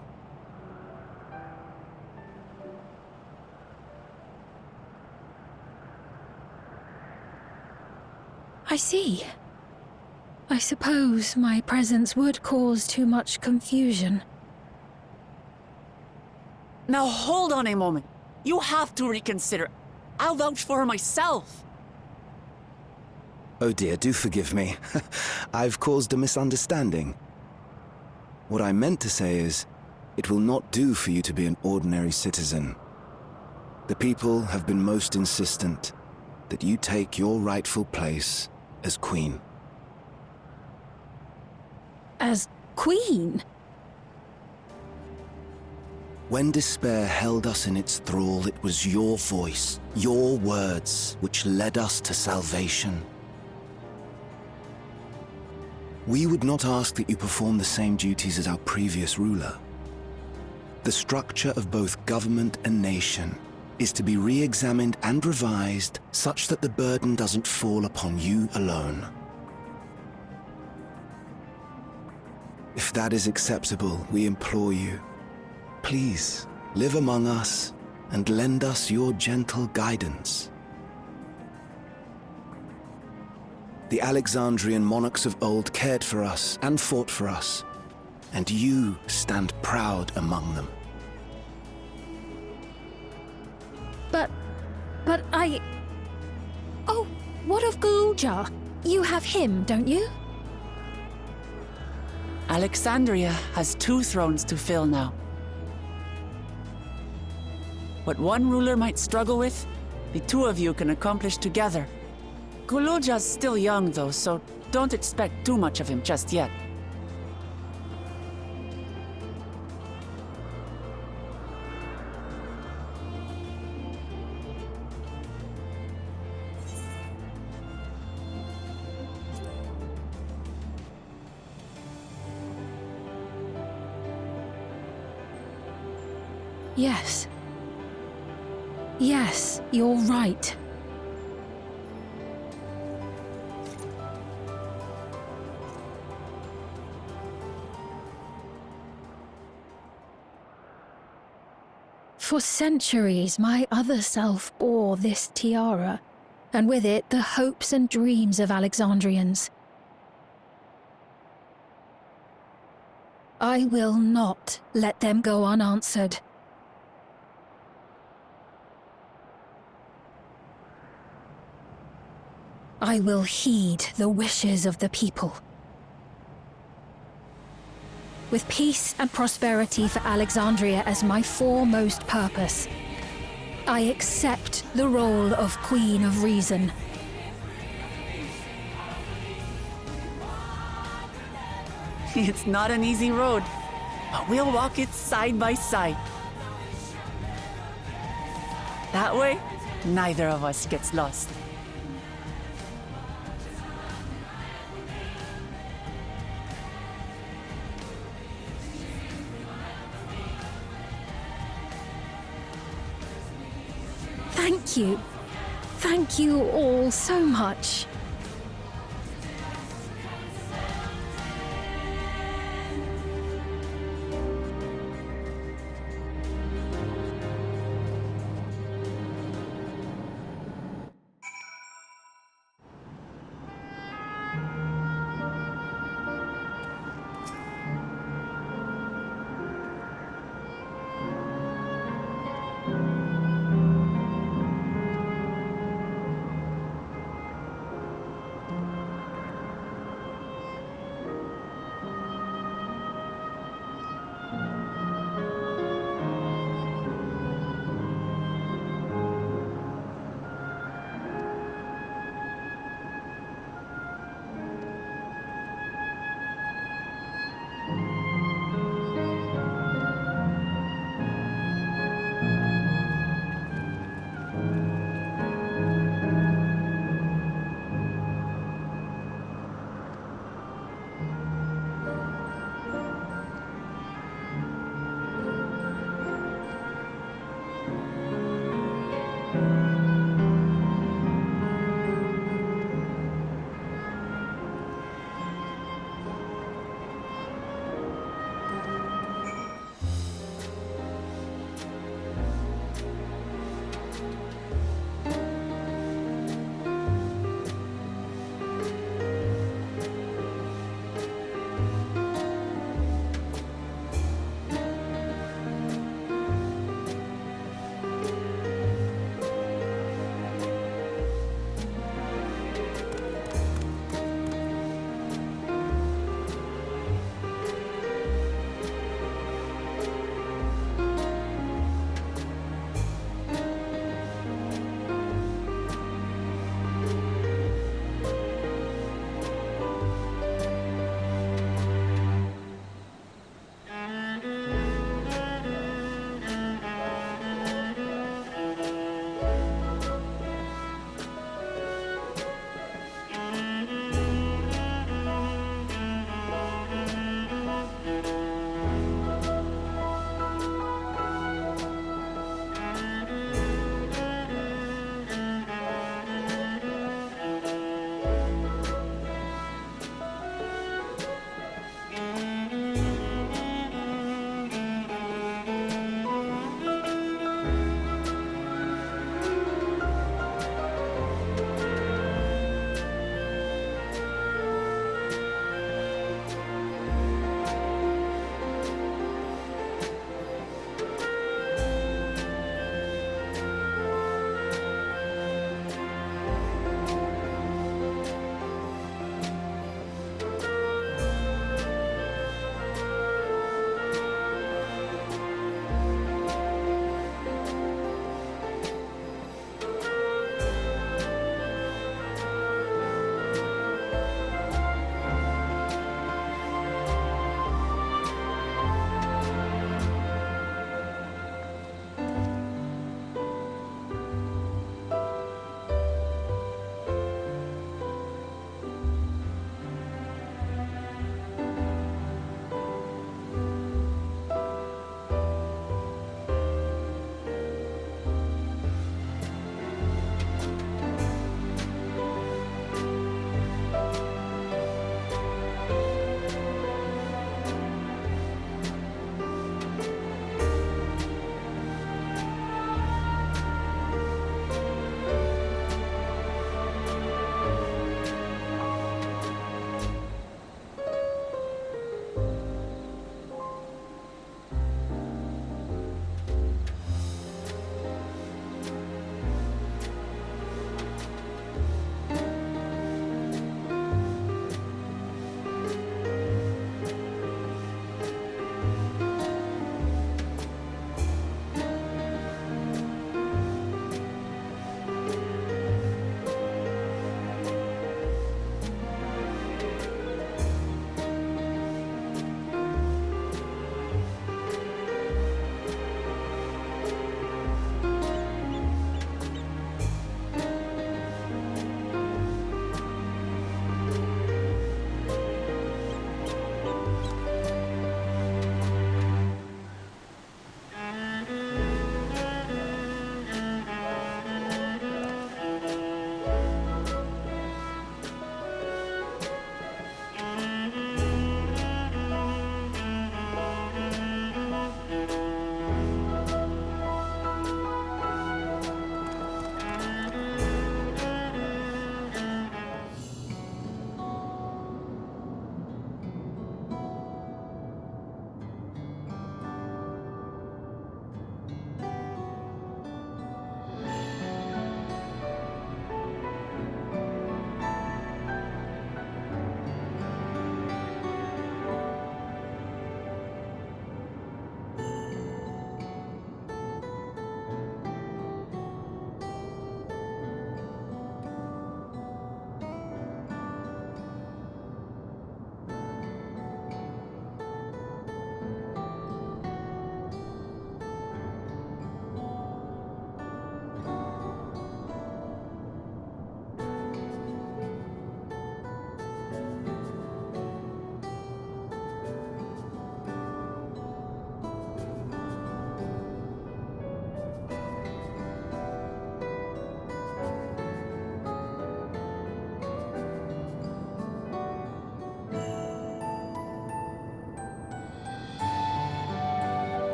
I see. I suppose my presence would cause too much confusion. Now hold on a moment. You have to reconsider. I'll vouch for her myself. Oh dear, do forgive me. I've caused a misunderstanding. What I meant to say is, it will not do for you to be an ordinary citizen. The people have been most insistent that you take your rightful place as queen. As queen? When despair held us in its thrall, it was your voice, your words, which led us to salvation. We would not ask that you perform the same duties as our previous ruler. The structure of both government and nation is to be re-examined and revised such that the burden doesn't fall upon you alone. If that is acceptable, we implore you, please live among us and lend us your gentle guidance. The Alexandrian monarchs of old cared for us and fought for us, and you stand proud among them. But I... Oh, what of Galuja? You have him, don't you? Alexandria has 2 thrones to fill now. What one ruler might struggle with, the 2 of you can accomplish together. Galuja's still young though, so don't expect too much of him just yet. Yes. Yes, you're right. For centuries, my other self bore this tiara, and with it the hopes and dreams of Alexandrians. I will not let them go unanswered. I will heed the wishes of the people. With peace and prosperity for Alexandria as my foremost purpose, I accept the role of Queen of Reason. It's not an easy road, but we'll walk it side by side. That way, neither of us gets lost. Thank you. Thank you all so much.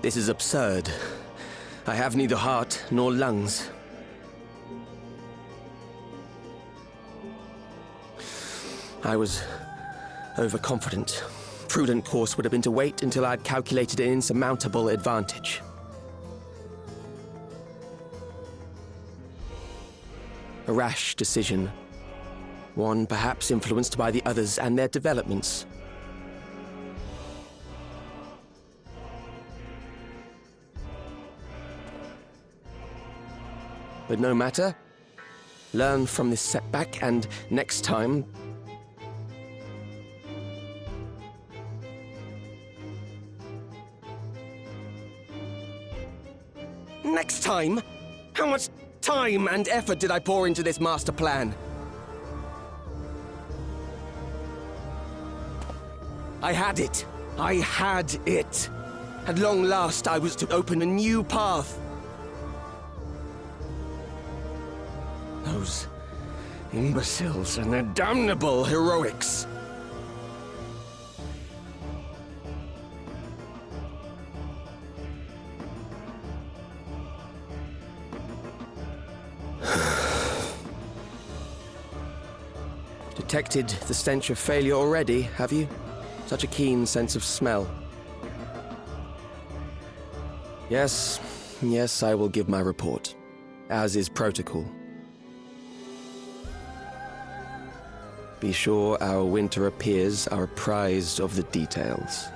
This is absurd. I have neither heart nor lungs. I was overconfident. Prudent course would have been to wait until I'd calculated an insurmountable advantage. A rash decision. One perhaps influenced by the others and their developments. But no matter. Learn from this setback, and next time... Next time? How much time and effort did I pour into this master plan? I had it. I had it. At long last, I was to open a new path. Those imbeciles and their damnable heroics. Detected the stench of failure already, have you? Such a keen sense of smell. Yes, I will give my report, as is protocol. Be sure our winter peers are apprised of the details.